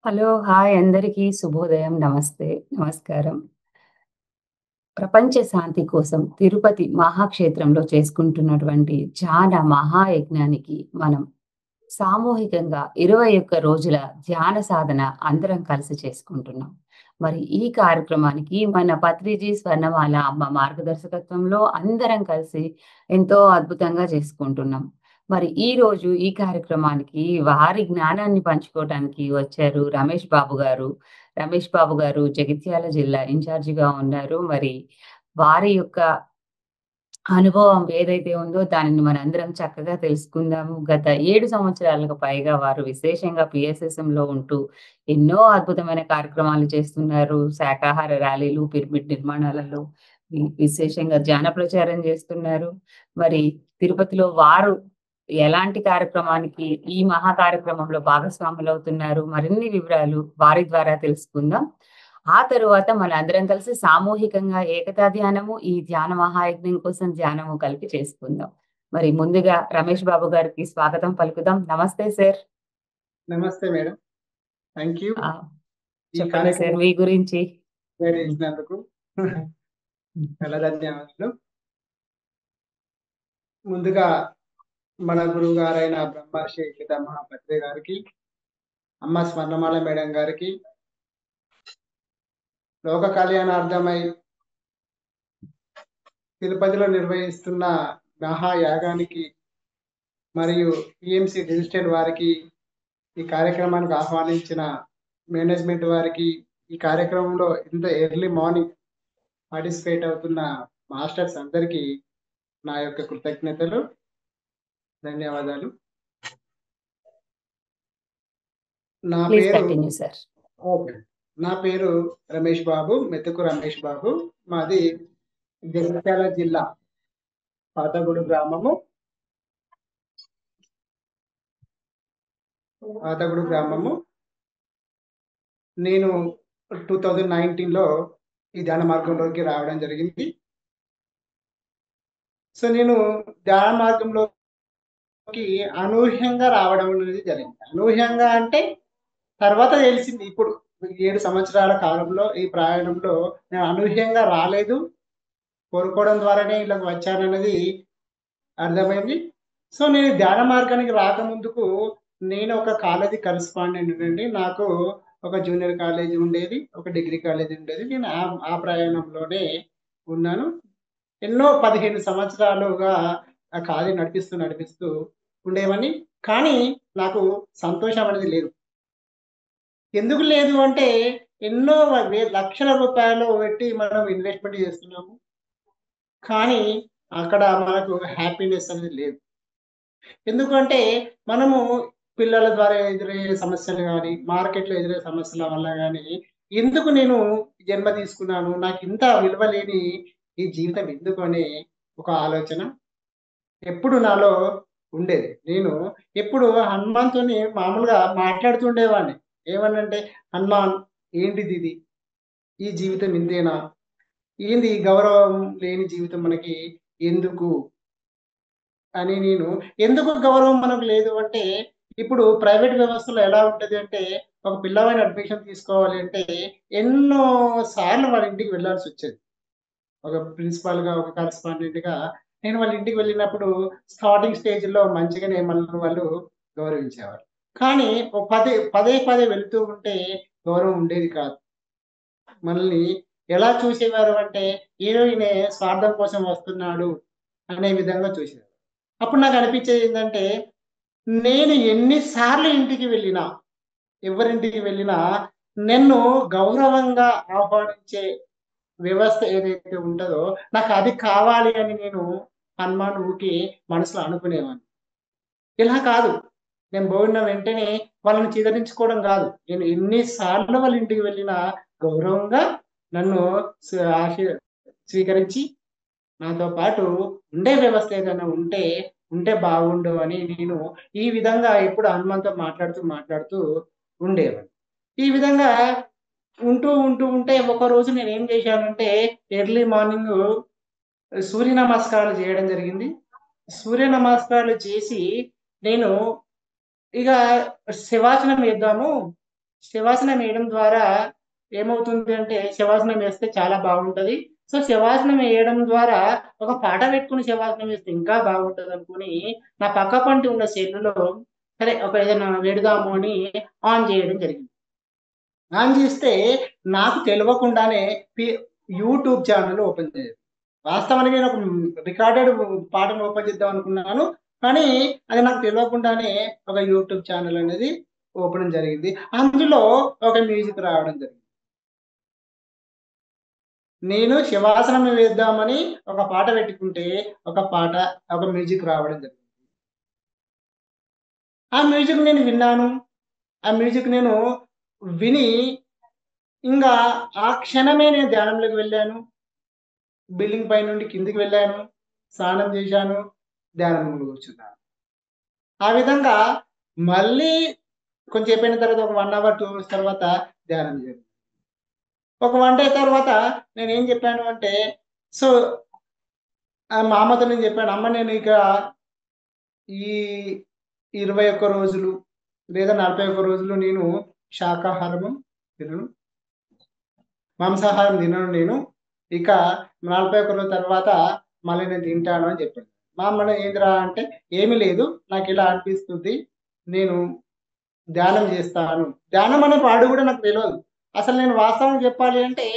Hello! Hi అందరికీ శుభోదయం. నమస్తే. నమస్కారం. ప్రపంచ శాంతి కోసం తిరుపతి మహాక్షేత్రంలో చేసుకుంటున్నటువంటి ధ్యాన మహాయజ్ఞానికి మనం సామూహికంగా 21 రోజుల ధ్యాన సాధన అందరం కలిసి చేసుకుంటున్నాం. మరి ఈ కార్యక్రమానికి మన పత్రిజీ స్వర్ణమాల అమ్మ మార్గదర్శకత్వంలో అందరం కలిసి ఎంతో అద్భుతంగా చేసుకుంటున్నాం. మరి ఈరోజు ఈ కార్యక్రమానికి వారి జ్ఞానాన్ని పంచుకోవటానికి వచ్చారు రమేష్ బాబు గారు. రమేష్ బాబు గారు జగిత్యాల జిల్లా ఇన్‌చార్జిగా ఉన్నారు. మరి వారి యొక్క అనుభవం ఏదైతే ఉందో దానిని మనందరం చక్కగా తెలుసుకుందాము. గత 7 సంవత్సరాలకు పైగా వారు విశేషంగా PSSMలో ఉంటూ ఎన్నో అద్భుతమైన కార్యక్రమాలు చేస్తున్నారు. శాకాహార ర్యాలీలు, పిరమిడ్ నిర్మాణాలలో విశేషంగా ధ్యాన ప్రచారం చేస్తున్నారు. మరి తిరుపతిలో వారు ఎలాంటి కార్యక్రమానికి ఈ మహా కార్యక్రమంలో భాగస్వాములవుతున్నారు? మరిన్ని వివరాలు వారి ద్వారా తెలుసుకుందాం. ఆ తరువాత మనందరం కలిసి సామూహికంగా ఏకతా ధ్యానము, ఈ ధ్యాన మహాయజ్ఞం కోసం ధ్యానము కలిపి చేసుకుందాం. మరి ముందుగా రమేష్ బాబు గారికి స్వాగతం పలుకుదాం. నమస్తే సార్. నమస్తే మేడం. Thank you. ఈ చెప్పండి సార్ కార్యక్రమం మీ గురించి. చేసినందుకు చాలా ధన్యవాదాలు. ముందుగా మన గురువు గారైన బ్రహ్మర్షి పితామహ పత్రి గారికి, అమ్మ స్వర్ణమాల మేడం గారికి, లోక కళ్యాణార్థమై తిరుపతిలో నిర్వహిస్తున్న మహాయాగానికి మరియు PMC డిజిటల్ వారికి, ఈ కార్యక్రమానికి ఆహ్వానించిన మేనేజ్మెంట్ వారికి, ఈ కార్యక్రమంలో ఇంత ఎర్లీ మార్నింగ్ పార్టిసిపేట్ అవుతున్న మాస్టర్స్ అందరికీ నా యొక్క కృతజ్ఞతలు, ధన్యవాదాలు. నా ప్లీజ్ పేరు కంటిన్యూ సార్. ఓకే. నా పేరు రమేష్ బాబు, మెతుకు రమేష్ బాబు. మాది జగిత్యాల జిల్లా పాతగూడు గ్రామము. నేను 2019లో ఈ ధ్యాన మార్గంలోకి రావడం జరిగింది. సో నేను ధ్యాన మార్గంలోకి అనూహ్యంగా రావడం అనేది జరిగింది. అనూహ్యంగా అంటే తర్వాత తెలిసింది. ఇప్పుడు 7 సంవత్సరాల కాలంలో ఈ ప్రయాణంలో నేను అనూహ్యంగా రాలేదు, కోరుకోవడం ద్వారానే ఇలాగ వచ్చానన్నది అర్థమైంది. సో నేను ధ్యాన మార్గానికి రాకముందుకు నేను ఒక కాలేజీ కరెస్పాండెంట్ అండి. నాకు ఒక జూనియర్ కాలేజీ ఉండేది, ఒక డిగ్రీ కాలేజీ ఉండేది. నేను ఆ ప్రయాణంలోనే ఉన్నాను. ఎన్నో 15 సంవత్సరాలుగా ఆ కాలేజీ నడిపిస్తూ ఉండేవాడిని. కానీ నాకు సంతోషం అనేది లేదు. ఎందుకు లేదు అంటే ఎన్నో లక్షల రూపాయలు పెట్టి మనం ఇన్వెస్ట్‌మెంట్ చేస్తున్నాము. కానీ అక్కడ మనకు హ్యాపీనెస్ అనేది లేదు. ఎందుకంటే మనము పిల్లల ద్వారా ఎదురయ్యే సమస్యలు గాని, మార్కెట్‌లో ఎదురయ్యే సమస్యల వల్ల గాని, ఎందుకు నేను జన్మ తీసుకున్నాను? నాకింత విలువ లేని ఈ జీవితం ఎందుకు అనే ఒక ఆలోచన ఎప్పుడు నాలో ఉండేది. నేను ఎప్పుడు హనుమాన్‌తోని మామూలుగా మాట్లాడుతూ ఉండేవాడిని. ఏమనంటే, "హనుమాన్ ఏంటిదిది? ఈ జీవితం ఇంతేనా? ఏంది ఈ గౌరవం లేని జీవితం మనకి ఎందుకు?" అని నేను ఎందుకు గౌరవం మనకు లేదు అంటే, ఇప్పుడు ప్రైవేట్ వ్యవస్థలో ఎలా ఉంటది అంటే, ఒక పిల్లవాడిని అడ్మిషన్ తీసుకోవాలి అంటే, ఎన్నో సార్లు వాళ్ళ ఇంటికి వెళ్ళాల్సొచ్చేది. ఒక ప్రిన్సిపల్‌గా, ఒక కరెస్పాండెంట్‌గా నేను వాళ్ళ ఇంటికి వెళ్ళినప్పుడు స్టార్టింగ్ స్టేజ్‌లో మంచిగానే మనల్ని వాళ్ళు గౌరవించేవారు. కానీ పదే పదే వెళ్తూ ఉంటే గౌరవం ఉండేది కాదు. మనల్ని ఎలా చూసేవారు అంటే, ఏదో ఈయన స్వార్థం కోసం వస్తున్నాడు అనే విధంగా చూసేవారు. అప్పుడు నాకు అనిపించేది ఏందంటే, నేను ఎన్ని సార్లు ఇంటికి వెళ్ళినా, ఎవరింటికి వెళ్ళినా నన్ను గౌరవంగా ఆహ్వానించే వ్యవస్థ ఏదైతే ఉంటదో, నాకు అది కావాలి అని నేను హనుమాన్ ఊకే మనసులో అనుకునేవాడిని. ఇలా కాదు. నేను పోయిన వెంటనే వాళ్ళని చిదరించుకోవడం గాదు. నేను ఎన్ని సార్లు వాళ్ళ ఇంటికి వెళ్ళినా గౌరవంగా నన్ను స్ ఆశీ స్వీకరించి నాతో పాటు ఉండే వ్యవస్థ ఏదైనా ఉంటే బాగుండు అని నేను ఈ విధంగా ఎప్పుడు హనుమాన్‌తో మాట్లాడుతూ ఉండేవాడిని. ఈ విధంగా ఉంటూ ఉంటే ఒకరోజు నేనేం చేశానంటే ఎర్లీ మార్నింగు సూర్య నమస్కారాలు చేయడం జరిగింది. సూర్య నమస్కారాలు చేసి నేను ఇక శివాసనం వేద్దాము. శవాసనం వేయడం ద్వారా ఏమవుతుంది అంటే శవాసనం వేస్తే చాలా బాగుంటది. సో, శవాసనం వేయడం ద్వారా ఒక పాట పెట్టుకొని శవాసనం వేస్తే ఇంకా బాగుంటదనుకుని నా పక్క పంటి ఉన్న సెల్లులో సరే ఒక ఏదైనా పెడదాము అని ఆన్ చేయడం జరిగింది. ఆన్ చేస్తే నాకు తెలవకుండానే పి యూట్యూబ్ ఛానెల్ ఓపెన్ చేశాను. వాస్తవానికి నేను ఒక రికార్డెడ్ పాటను ఓపెన్ చేద్దాం అనుకున్నాను. కానీ అది నాకు తెలవకుండానే ఒక యూట్యూబ్ ఛానెల్ అనేది ఓపెన్ జరిగింది. అందులో ఒక మ్యూజిక్ రావడం జరిగింది. నేను శివాసనం వేద్దామని ఒక పాట పెట్టుకుంటే ఒక మ్యూజిక్ రావడం జరిగింది. ఆ మ్యూజిక్ నేను విన్నాను. ఆ మ్యూజిక్ నేను విని ఇంగా ఆ క్షణమే నేను ధ్యానంలోకి వెళ్ళాను. బిల్డింగ్ పైనుండి కిందకి వెళ్ళాను. స్నానం చేశాను. ధ్యానంలో కూర్చున్నాను. ఆ విధంగా మళ్ళీ కొంచెం సేపయిన తర్వాత ఒక 1 అవర్, 2 అవర్స్ తర్వాత ధ్యానం జరిగింది. ఒక 1 డే తర్వాత నేనేం చెప్పాను అంటే, సో, మా అమ్మతో నేను చెప్పాను. అమ్మ నేను ఇక ఈ 21 రోజులు లేదా 41 రోజులు నేను శాకాహారము తినను. మాంసాహారం తినను నేను. ఇక 41 రోజుల తర్వాత మళ్ళీ నేను తింటాను అని చెప్పాను. మా అమ్మ ఏందిరా అంటే, "ఏమీ లేదు. నాకిలా అనిపిస్తుంది. నేను ధ్యానం జేస్తాను." ధ్యానం అనే వర్డ్ గూడా నాకు తెలవదు. అసలు నేను వాస్తవంగా చెప్పాలి అంటే,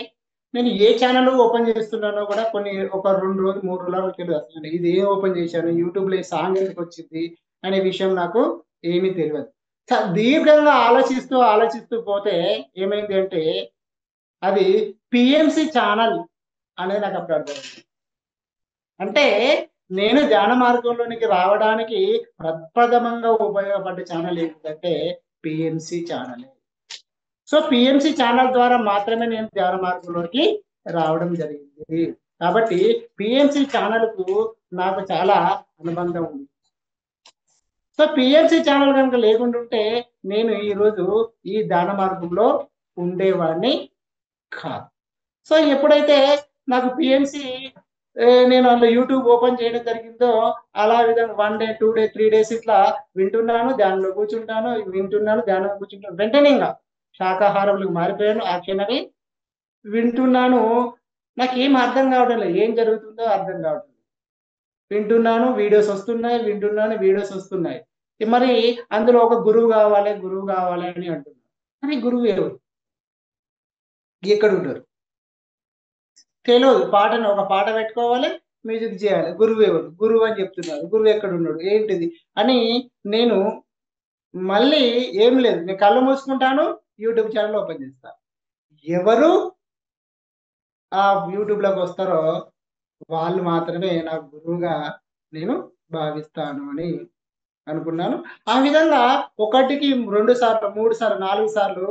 నేను ఏ ఛానెల్ ఓపెన్ చేస్తున్నానో గూడా ఒక 2 రోజులు, 3 రోజుల వరకు తెలవదు అసలు. ఇది ఏం ఓపెన్ చేశాను, యూట్యూబ్‌లో ఈ సాంగ్ ఎందుకొచ్చింది అనే విషయం నాకు ఏమీ తెలవదు. దీర్ఘంగా ఆలోచిస్తూ పోతే ఏమైంది అంటే, అది పీఎంసీ ఛానెల్ అనేది నాకప్పుడు అర్థమైంది. అంటే నేను ధ్యాన మార్గంలోనికి రావడానికి ప్రప్రథమంగా ఉపయోగపడ్డ ఛానెల్ ఏంటంటే పీఎంసీ ఛానెలే. సో, పీఎంసీ ఛానెల్ ద్వారా మాత్రమే నేను ధ్యాన మార్గంలోకి రావడం జరిగింది. కాబట్టి పీఎంసీ ఛానెల్‌కు నాకు చాలా అనుబంధం ఉంది. సో, పీఎంసీ ఛానెల్ గనుక లేకుండుంటే నేను ఈరోజు ఈ ధ్యాన మార్గంలో ఉండేవాడిని కాదు. సో, ఎప్పుడైతే నాకు పీఎంసీ నేను అందులో యూట్యూబ్ ఓపెన్ చేయడం జరిగిందో, అలా విధంగా 1 డే, 2 డే, 3 డేస్ ఇట్లా వింటున్నాను, ధ్యానంలో కూర్చుంటాను, వింటున్నాను, ధ్యానంలో కూర్చుంటాను. వెంటనే ఇంగ శాకాహారంలోకి మారిపోయాను. ఆ క్షణమే వింటున్నాను. నాకేం అర్థం కావడం లేదు. ఏం జరుగుతుందో అర్థం కావట్లేదు. వింటున్నాను, వీడియోస్ వస్తున్నాయి. మరి అందులో ఒక గురువు కావాలి అని అంటున్నారు. కానీ గురువు ఎవరు? ఎక్కడుంటారు? తెలవదు. ఒక పాట పెట్టుకోవాలి, మ్యూజిక్ జేయాలి. గురువెవరు? గురువు అని చెప్తున్నారు. గురువెక్కడున్నాడు? ఏంటిది? అని నేను మళ్ళీ ఏం లేదు. నేను కళ్ళు మూసుకుంటాను. యూట్యూబ్ ఛానెల్ ఓపెన్ చేస్తా. ఎవరు ఆ యూట్యూబ్‌లోకొస్తారో వాళ్ళు మాత్రమే నా గురువుగా నేను భావిస్తాను అని అనుకున్నాను. ఆ విధంగా ఒకటికి 2 సార్లు, 3 సార్లు, 4 సార్లు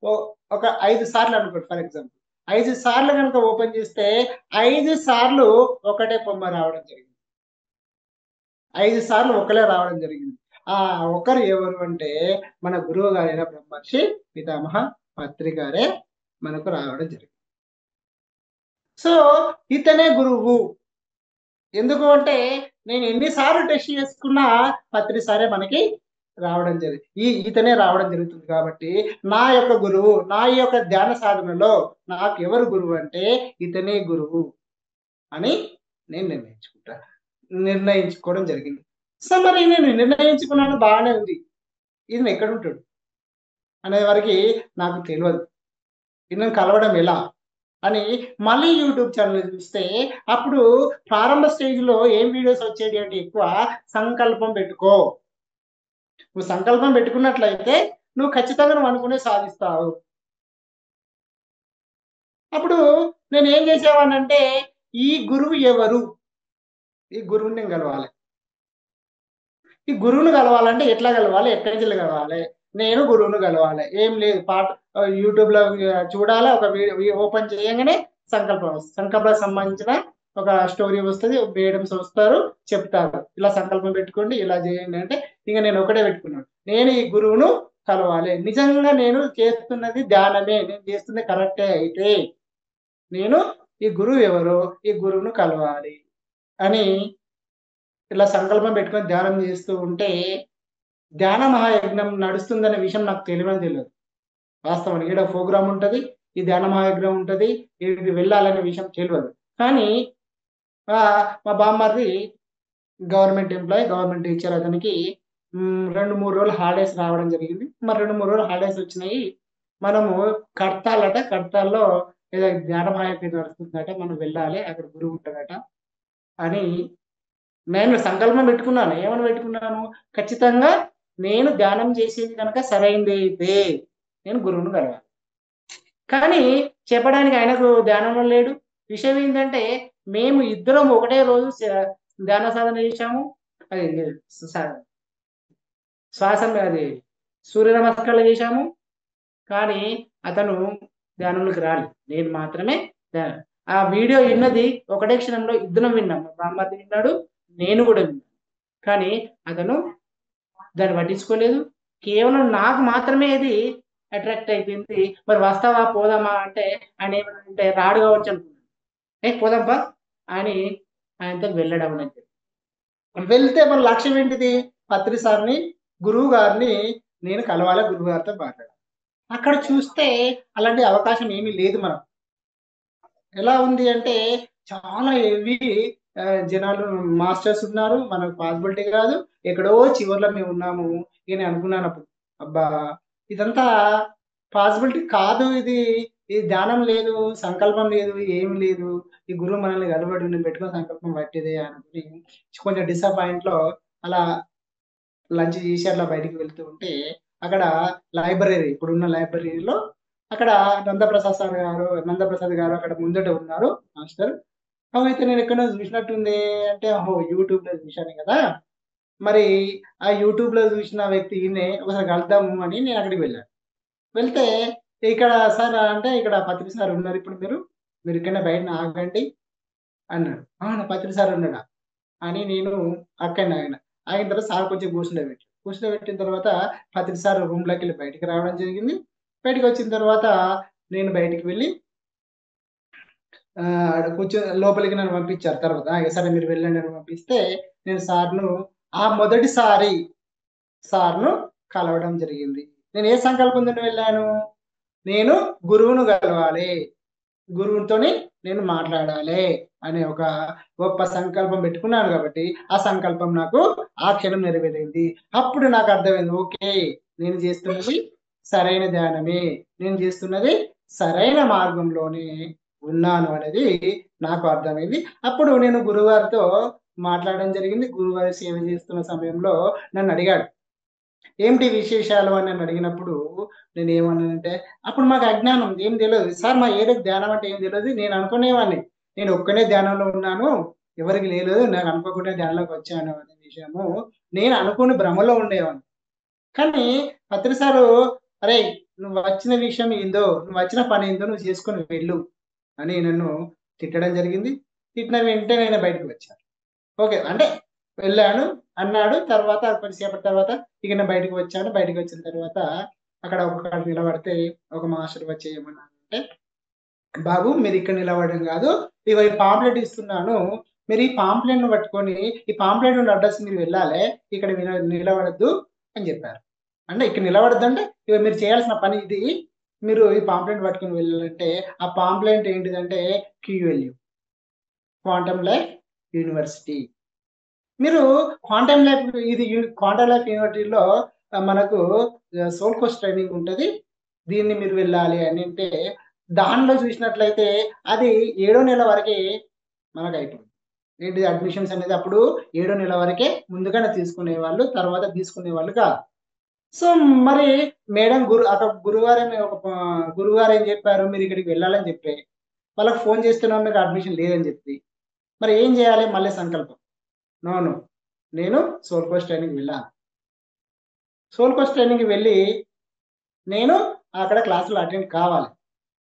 ఒ ఒక 5 సార్లు అనుకోండి ఫర్ ఎగ్జాంపుల్. 5 సార్లు గనుక ఓపెన్ చేస్తే 5 సార్లు ఒకటే బొమ్మ రావడం జరిగింది. 5 సార్లు ఒకలే రావడం జరిగింది. ఆ ఒకరు ఎవరు అంటే మన గురువు గారైన బ్రహ్మర్షి పితామహ పత్రి గారే మనకు రావడం జరిగింది. సో, ఇతనే గురువు. ఎందుకు అంటే నేను ఎన్ని సార్లు టెస్ట్ చేసుకున్నా పత్రి సారే మనకి రావడం జరిగింది. ఇతనే రావడం జరుగుతుంది కాబట్టి నా యొక్క గురువు, నా యొక్క ధ్యాన సాధనలో నాకు ఎవరు గురువు అంటే ఇతనే గురువు అని నేను నిర్ణయించుకోవడం జరిగింది. సో, మరి నేను నిర్ణయించుకున్నాను బాగానే ఉంది. ఈయన ఎక్కడుంటాడు? అనే వరకి నాకు తెలవదు. ఈయనను కలవడం ఎలా? అని మళ్ళీ యూట్యూబ్ ఛానెల్ చూస్తే అప్పుడు ప్రారంభ స్టేజ్‌లో ఏం వీడియోస్ వచ్చేటి అంటే ఎక్కువ సంకల్పం పెట్టుకో. నువ్వు సంకల్పం పెట్టుకున్నట్లయితే నువ్వు ఖచ్చితంగా నువ్వు అనుకున్నది సాధిస్తావు. అప్పుడు నేనేం చేసేవాడినంటే ఈ గురువు ఎవరు? ఈ గురువుని నేను గలవాలి. ఈ గురువుని గలవాలంటే ఎట్లా గలవాలి? ఎక్కడి నుంచెల్లి గలవాలి? నేను గురువుని గలవాలి. ఏం లేదు యూట్యూబ్‌లో చూడాలా ఒక ఓపెన్ చేయంగానే సంకల్పం వస్తది. సంకల్పానికి సంబంధించిన ఒక స్టోరీ వస్తది. మేడమ్స్ వస్తారు, చెప్తారు. ఇలా సంకల్పం పెట్టుకోండి, ఇలా చేయండి అంటే ఇంక నేను ఒకటే పెట్టుకున్నాను. నేను ఈ గురువును కలవాలి. నిజంగా నేను చేస్తున్నది ధ్యానమే. నేను చేస్తుంది కరెక్టే అయితే నేను ఈ గురువు ఎవరో ఈ గురువును కలవాలి అని ఇలా సంకల్పం పెట్టుకొని ధ్యానం చేస్తూ ఉంటే ధ్యాన మహాయజ్ఞం నడుస్తుందనే విషయం నాకు తెలియదు. వాస్తవానికి ఈడ ప్రోగ్రామ్ ఉంటుంది, ఈ ధ్యాన మహాయజ్ఞం ఉంటుంది, ఇది వెళ్ళాలనే విషయం తెలియదు. కానీ మా బామ్మర్ది గవర్నమెంట్ ఎంప్లాయీ, గవర్నమెంట్ టీచర్. అతనికి 2, 3 రోజులు హాలిడేస్ రావడం జరిగింది. మరి 2, 3 రోజులు హాలిడేస్ వచ్చినాయి. మనము కడతాల్లో ఏదో ధ్యాన మహాయజ్ఞం నడుస్తుందట. మనం వెళ్ళాలి. అక్కడ గురువు ఉంటాడట అని నేను సంకల్పం పెట్టుకున్నాను. ఏమని పెట్టుకున్నాను? ఖచ్చితంగా నేను ధ్యానం చేసేది కనుక సరైంది అయితే నేను గురువును కలవాలి. కానీ చెప్పడానికి ఆయనకు ధ్యానంలో లేడు. విషయం ఏంటంటే మేము ఇద్దరం ఒకటే రోజు ధ్యాన సాధన చేశాము. అది అది సూర్య నమస్కారాలు చేశాము. కానీ అతను ధ్యానంలోకి రాలి. నేను మాత్రమే ఆ వీడియో విన్నది ఒకటే క్షణంలో ఇద్దరం విన్నాము. బామ్మర్ది విన్నాడు, నేను కూడా విన్నాను. కానీ అతను దాన్ని పట్టించుకోలేదు. కేవలం నాకు మాత్రమే ఇది అట్రాక్ట్ అయిపోయింది. మరి వస్తావా పోదామా అంటే ఆయన ఏమంటే రాడు కావచ్చు అనుకున్నాను. పోదాంపా అని ఆయనతో వెళ్ళడం అనేది. వెళ్తే మన లక్ష్యం ఏంటిది? పత్రి సార్ని, గురువు గారిని నేను కలవాలి, గురువు గారితో మాట్లాడాలి. అక్కడ చూస్తే అలాంటి అవకాశం ఏమీ లేదు. మనం ఎలా ఉంది అంటే చాలా హెవీ జనాలు మాస్టర్స్ ఉన్నారు. మనకు పాసిబిలిటీ కాదు. ఎక్కడో చివర్లో మేము ఉన్నాము. ఇక నేను అనుకున్నాను అప్పుడు, అబ్బా ఇదంతా పాసిబిలిటీ కాదు. ఇది ధ్యానం లేదు, సంకల్పం లేదు, ఏమి లేదు. ఈ గురువు మనల్ని కలవడు, నేను పెట్టుకున్న సంకల్పం పట్టిదే అనుకుని కొంచెం డిసప్పాయింట్ లో అలా లంచ్ చేసి అట్లా బయటికి వెళ్తూ ఉంటే అక్కడ లైబ్రరీ, ఇప్పుడున్న లైబ్రరీలో అక్కడ నందప్రసాద్ గారు అక్కడ ముందట ఉన్నారు మాస్టర్. అయితే నేను ఎక్కడో చూసినట్టుంది అంటే, యూట్యూబ్ లో చూశాను కదా, మరి ఆ యూట్యూబ్ లో చూసిన వ్యక్తి ఈయనే, ఒకసారి కలుద్దాము అని నేను అక్కడికి వెళ్ళాను. వెళ్తే ఇక్కడ సార్ అంటే, ఇక్కడ పత్రి సార్ ఉన్నారు, ఇప్పుడు మీరు ఇక్కడ బయట ఆగండి అన్నాడు. పత్రి సార్ ఉన్నాడా అని నేను అక్కడనే ఆగిన తర్వాత సార్ కొంచెం కూర్చుండబెట్టిన తర్వాత పత్రి సార్ రూమ్ లోకి వెళ్ళి బయటికి రావడం జరిగింది. బయటకు వచ్చిన తర్వాత నేను బయటికి వెళ్ళి లోపలికి నన్ను పంపించారు. తర్వాత సరే మీరు వెళ్ళండి అని పంపిస్తే నేను మొదటిసారి సార్ను కలవడం జరిగింది. నేను ఏ సంకల్పంతో వెళ్ళాను? నేను గురువును కలవాలి, గురువుతోని నేను మాట్లాడాలి అనే ఒక గొప్ప సంకల్పం పెట్టుకున్నాను. కాబట్టి ఆ సంకల్పం నాకు ఆ క్షణం నెరవేరింది. అప్పుడు నాకు అర్థమైంది, ఓకే నేను చేస్తున్నది సరైన ధ్యానమే, నేను చేస్తున్నది సరైన మార్గంలోనే ఉన్నాను అనేది నాకు అర్థమైంది. అప్పుడు నేను గురువుగారితో మాట్లాడడం జరిగింది. గురువుగారి సేవ చేస్తున్న సమయంలో నన్ను అడిగాడు, ఏమిటి విశేషాలు అని నన్ను అడిగినప్పుడు నేను ఏమన్నానంటే, అప్పుడు మాకు అజ్ఞానం ఏం తెలియదు సార్, మా ఏరియా ధ్యానం అంటే ఏం తెలియదు. నేను అనుకునేవాడిని నేను ఒక్కనే ధ్యానంలో ఉన్నాను, ఎవరికి లేదు, నాకు అనుకోకుండా ధ్యానంలోకి వచ్చాను అనే విషయము నేను అనుకుని భ్రమలో ఉండేవాడిని. కానీ పత్రి సారు, అరే నువ్వు వచ్చిన విషయం ఏందో, నువ్వు వచ్చిన పని ఏందో నువ్వు చేసుకొని వెళ్ళు అని నన్ను తిట్టడం జరిగింది. తిట్టిన వెంటనే నేను బయటకు వచ్చాను. ఓకే అంటే వెళ్ళాను అన్నాడు. తర్వాత కొద్దిసేపటి తర్వాత ఇక నేను బయటకు వచ్చాను. బయటకు వచ్చిన తర్వాత అక్కడ ఒక నిలబడితే ఒక మాస్టర్ వచ్చి ఏమన్నానంటే, బాబు మీరు ఇక్కడ నిలబడడం కాదు, ఇవి పాంప్లెట్ ఇస్తున్నాను, మీరు ఈ పాంప్లెట్ ను పట్టుకొని ఈ పాంప్లెట్ ఉన్న అడ్రస్ మీరు వెళ్ళాలి, ఇక్కడ నిలబడద్దు అని చెప్పారు. అంటే ఇక్కడ నిలబడద్దు అంటే ఇక మీరు చేయాల్సిన పని ఇది, మీరు ఈ పాంప్లెట్ పట్టుకొని వెళ్ళాలంటే ఆ పాంప్లెట్ ఏంటిదంటే QLU, క్వాంటమ్ లైఫ్ యూనివర్సిటీ. మీరు క్వాంటమ్ లైఫ్ యూనివర్సిటీలో మనకు సోల్ కోర్స్ ట్రైనింగ్ ఉంటుంది, దీన్ని మీరు వెళ్ళాలి అని అంటే దానిలో చూసినట్లయితే అది 7వ నెల వరకే మనకు అయిపోయింది. ఏంటి అడ్మిషన్స్ అనేది అప్పుడు 7వ నెల వరకే ముందుగానే తీసుకునే వాళ్ళు, తర్వాత తీసుకునే వాళ్ళు కాదు. సో మరి మేడం గురుగారు ఏం చెప్పారు, మీరు ఇక్కడికి వెళ్ళాలని చెప్పి వాళ్ళకి ఫోన్ చేస్తున్నాం, మీకు అడ్మిషన్ లేదని చెప్పి మరి ఏం చేయాలి? మళ్ళీ సంకల్పం, నో నేను సోల్ కోర్స్ ట్రైనింగ్ వెళ్ళాను. సోల్ కోర్స్ ట్రైనింగ్కి వెళ్ళి నేను అక్కడ క్లాసులు అటెండ్ కావాలి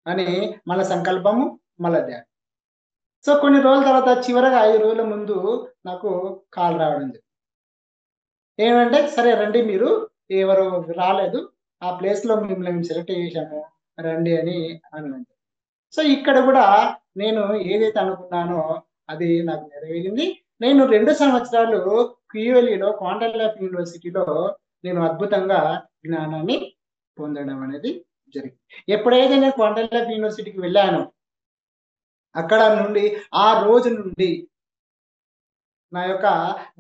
అని మళ్ళీ సంకల్పము, మళ్ళీ ధ్యానం. సో కొన్ని రోజుల తర్వాత చివరగా 5 రోజుల ముందు నాకు కాల్ రావడం జరిగింది. ఏమంటే, సరే రండి, మీరు ఎవరు రాలేదు, ఆ ప్లేస్లో మిమ్మల్ని సెలెక్ట్ చేశాము, రండి అని అన్నాను. సో ఇక్కడ కూడా నేను ఏదైతే అనుకున్నానో అది నాకు నెరవేరింది. నేను 2 సంవత్సరాలు QLUలో క్వాంటమ్ లైఫ్ యూనివర్సిటీలో నేను అద్భుతంగా జ్ఞానాన్ని పొందడం అనేది జరిగింది. ఎప్పుడైతే నేను క్వాంటమ్ లైఫ్ యూనివర్సిటీకి వెళ్ళానో అక్కడ నుండి ఆ రోజు నుండి నా యొక్క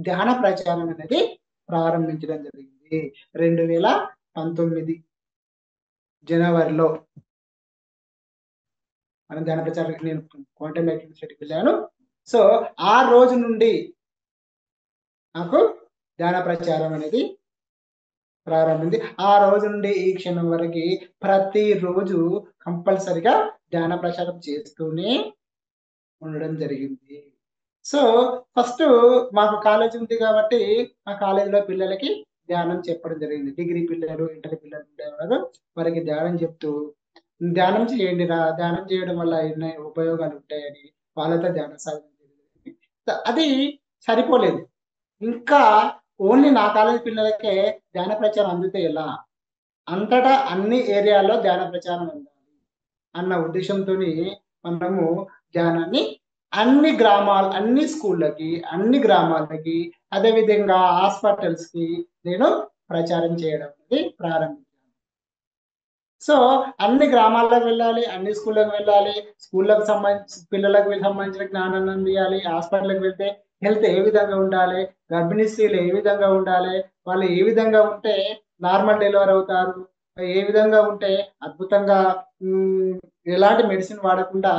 ధ్యాన ప్రచారం అనేది ప్రారంభించడం జరిగింది. 2019 జనవరిలో మనం ధ్యాన ప్రచారానికి నేను క్వాంటమ్ లైఫ్ యూనివర్సిటీకి వెళ్ళాను. సో ఆ రోజు నుండి నాకు ధ్యాన ప్రచారం అనేది ప్రారంభింది. ఆ రోజు నుండి ఈ క్షణం వరకు ప్రతిరోజు కంపల్సరిగా ధ్యాన ప్రచారం చేస్తూనే ఉండడం జరిగింది. సో ఫస్ట్ మాకు కాలేజ్ ఉంది కాబట్టి ఆ కాలేజీలో పిల్లలకి ధ్యానం చెప్పడం జరిగింది. డిగ్రీ పిల్లలు, ఇంటర్ పిల్లలు ఉండేవారు. వారికి ధ్యానం చెప్తూ ధ్యానం చేయండిరా, ధ్యానం చేయడం వల్ల ఎన్నో ఉపయోగాలు ఉంటాయని వాళ్ళతో ధ్యాన సాధన జరిగింది. అది సరిపోలేదు. ఇంకా ఓన్లీ నా కాలేజ్ పిల్లలకే ధ్యాన ప్రచారం అందితే ఎలా? అంతటా అన్ని ఏరియాల్లో ధ్యాన ప్రచారం అందాలి అన్న ఉద్దేశంతోని మనము ధ్యానాన్ని అన్ని గ్రామాలు, అన్ని స్కూళ్ళకి, అన్ని గ్రామాలకి, అదేవిధంగా హాస్పిటల్స్‌కి నేను ప్రచారం చేయడం అనేది ప్రారంభించాను. సో అన్ని గ్రామాలకు వెళ్ళాలి, అన్ని స్కూళ్ళకి వెళ్ళాలి. స్కూళ్ళకి సంబంధించి పిల్లలకు సంబంధించిన జ్ఞానాన్ని అందియాలి. హాస్పిటల్‌కి వెళ్తే హెల్త్ ఏ విధంగా ఉండాలి, గర్భిణీ స్త్రీలు ఏ విధంగా ఉండాలి, వాళ్ళు ఏ విధంగా ఉంటే నార్మల్ డెలివరీ అవుతారు, ఏ విధంగా ఉంటే అద్భుతంగా హ్మ్, ఎలాంటి మెడిసిన్ వాడకుండా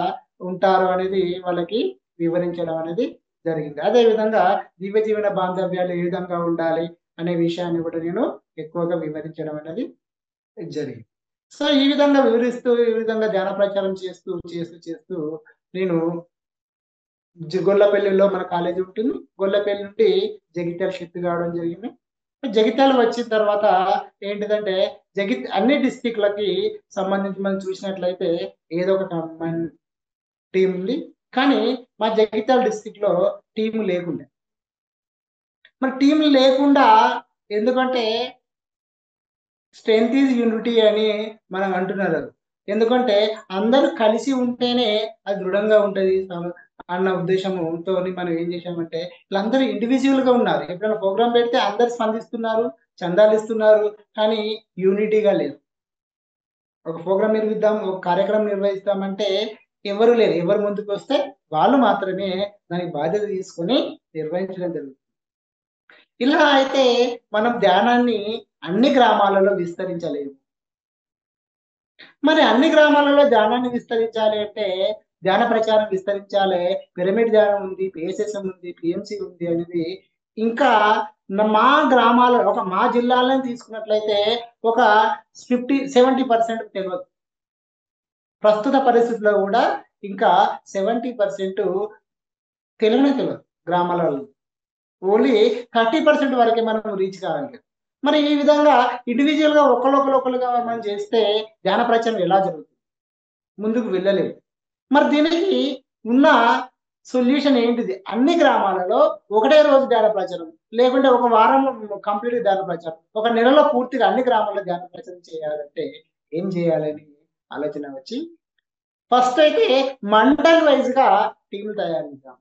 ఉంటారు అనేది వాళ్ళకి వివరించడం అనేది జరిగింది. అదే విధంగా దివ్య జీవన బాంధవ్యాలు ఏ విధంగా ఉండాలి అనే విషయాన్ని కూడా నేను ఎక్కువగా వివరించడం అనేది జరిగింది. సో ఈ విధంగా వివరిస్తూ, ఈ విధంగా ధ్యాన ప్రచారం చేస్తూ నేను గొల్లపల్లిలో మన కాలేజీ ఉంటుంది. గొల్లపల్లి నుండి జగిత్యాల షిఫ్ట్ కావడం జరిగింది. జగిత్యాల వచ్చిన తర్వాత ఏంటిదంటే అన్ని డిస్ట్రిక్ట్‌లకి సంబంధించి మనం చూసినట్లయితే ఏదో ఒక టీమ్ ఉంది. కానీ మా జగిత్యాల డిస్ట్రిక్ట్‌లో టీమ్ లేకుండే. మరి టీమ్ లేకుండా ఎందుకంటే స్ట్రెంగ్త్ ఈజ్ యూనిటీ అని మనం అంటున్నారు. ఎందుకంటే అందరూ కలిసి ఉంటేనే అది దృఢంగా ఉంటది అన్న ఉద్దేశంతోని మనం ఏం చేశామంటే వీళ్ళందరూ ఇండివిడ్యువల్‌గా ఉన్నారు. ఎప్పుడైనా ప్రోగ్రామ్ పెడితే అందరూ స్పందిస్తున్నారు, చందాలు ఇస్తున్నారు. కానీ యూనిటీగా లేదు. ఒక ప్రోగ్రామ్ నిర్వహిద్దాం, ఒక కార్యక్రమం నిర్వహిస్తామంటే ఎవరు లేరు. ఎవరు ముందుకొస్తే వాళ్ళు మాత్రమే దానికి బాధ్యత తీసుకొని నిర్వహించడం జరుగుతుంది. ఇలా అయితే మనం ధ్యానాన్ని అన్ని గ్రామాలలో విస్తరించలేము. మరి అన్ని గ్రామాలలో ధ్యానాన్ని విస్తరించాలి అంటే ధ్యాన ప్రచారం విస్తరించాలి. పిరమిడ్ ధ్యానం ఉంది, పిఎస్ఎస్ఎం ఉంది, పిఎంసి ఉంది అనేది ఇంకా మా గ్రామాలలో మా జిల్లాలను తీసుకున్నట్లయితే ఒక 70% తెలవదు. ప్రస్తుత పరిస్థితుల్లో కూడా ఇంకా 70% తెలియదు గ్రామాలలో. ఓన్లీ 30% వరకే మనం రీచ్ కాగలిగాం. మరి ఈ విధంగా ఇండివిడ్యువల్‌గా ఒకళ్ళొకళ్ళుగా మనం చేస్తే ధ్యాన ప్రచారం ఎలా జరుగుతుంది? ముందుకు వెళ్ళలేదు. మరి దీనికి ఉన్న సొల్యూషన్ ఏంటిది? అన్ని గ్రామాలలో ఒకటే రోజు ధ్యాన ప్రచారం. లేకుంటే ఒక వారంలో కంప్లీట్ ధ్యాన ప్రచారం. ఒక నెలలో పూర్తిగా అన్ని గ్రామాల్లో ధ్యాన ప్రచారం చేయాలంటే ఏం చేయాలని ఆలోచన వచ్చి ఫస్ట్ అయితే మండల్ వైస్‌గా టీమ్‌లు తయారు చేద్దాం.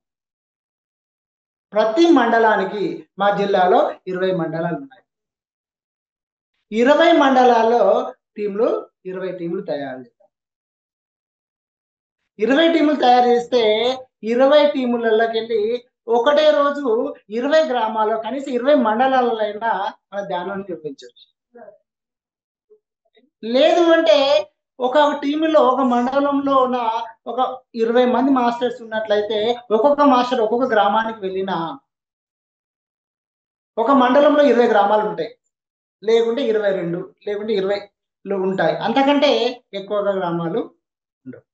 ప్రతి మండలానికి మా జిల్లాలో 20 మండలాలున్నాయి. 20 మండలాల్లో 20 టీమ్‌లు తయారు చేద్దాం. 20 టీమ్‌లు తయారు చేస్తే 20 టీములలోకెళ్ళి ఒకటే రోజు 20 గ్రామాల్లో కనీసం 20 మండలాలలో అయినా మన ధ్యానాన్ని నిర్వహించొచ్చు. లేదు అంటే ఒక టీములో ఒక మండలంలో ఉన్న ఒక 20 మంది మాస్టర్స్ ఉన్నట్లయితే ఒక్కొక్క మాస్టర్ ఒక్కొక్క గ్రామానికి వెళ్ళినా ఒక మండలంలో 20 గ్రామాలు ఉంటాయి. లేకుంటే 22 లేకుంటే 20 ఉంటాయి. అంతకంటే ఎక్కువగా గ్రామాలు ఉండవు.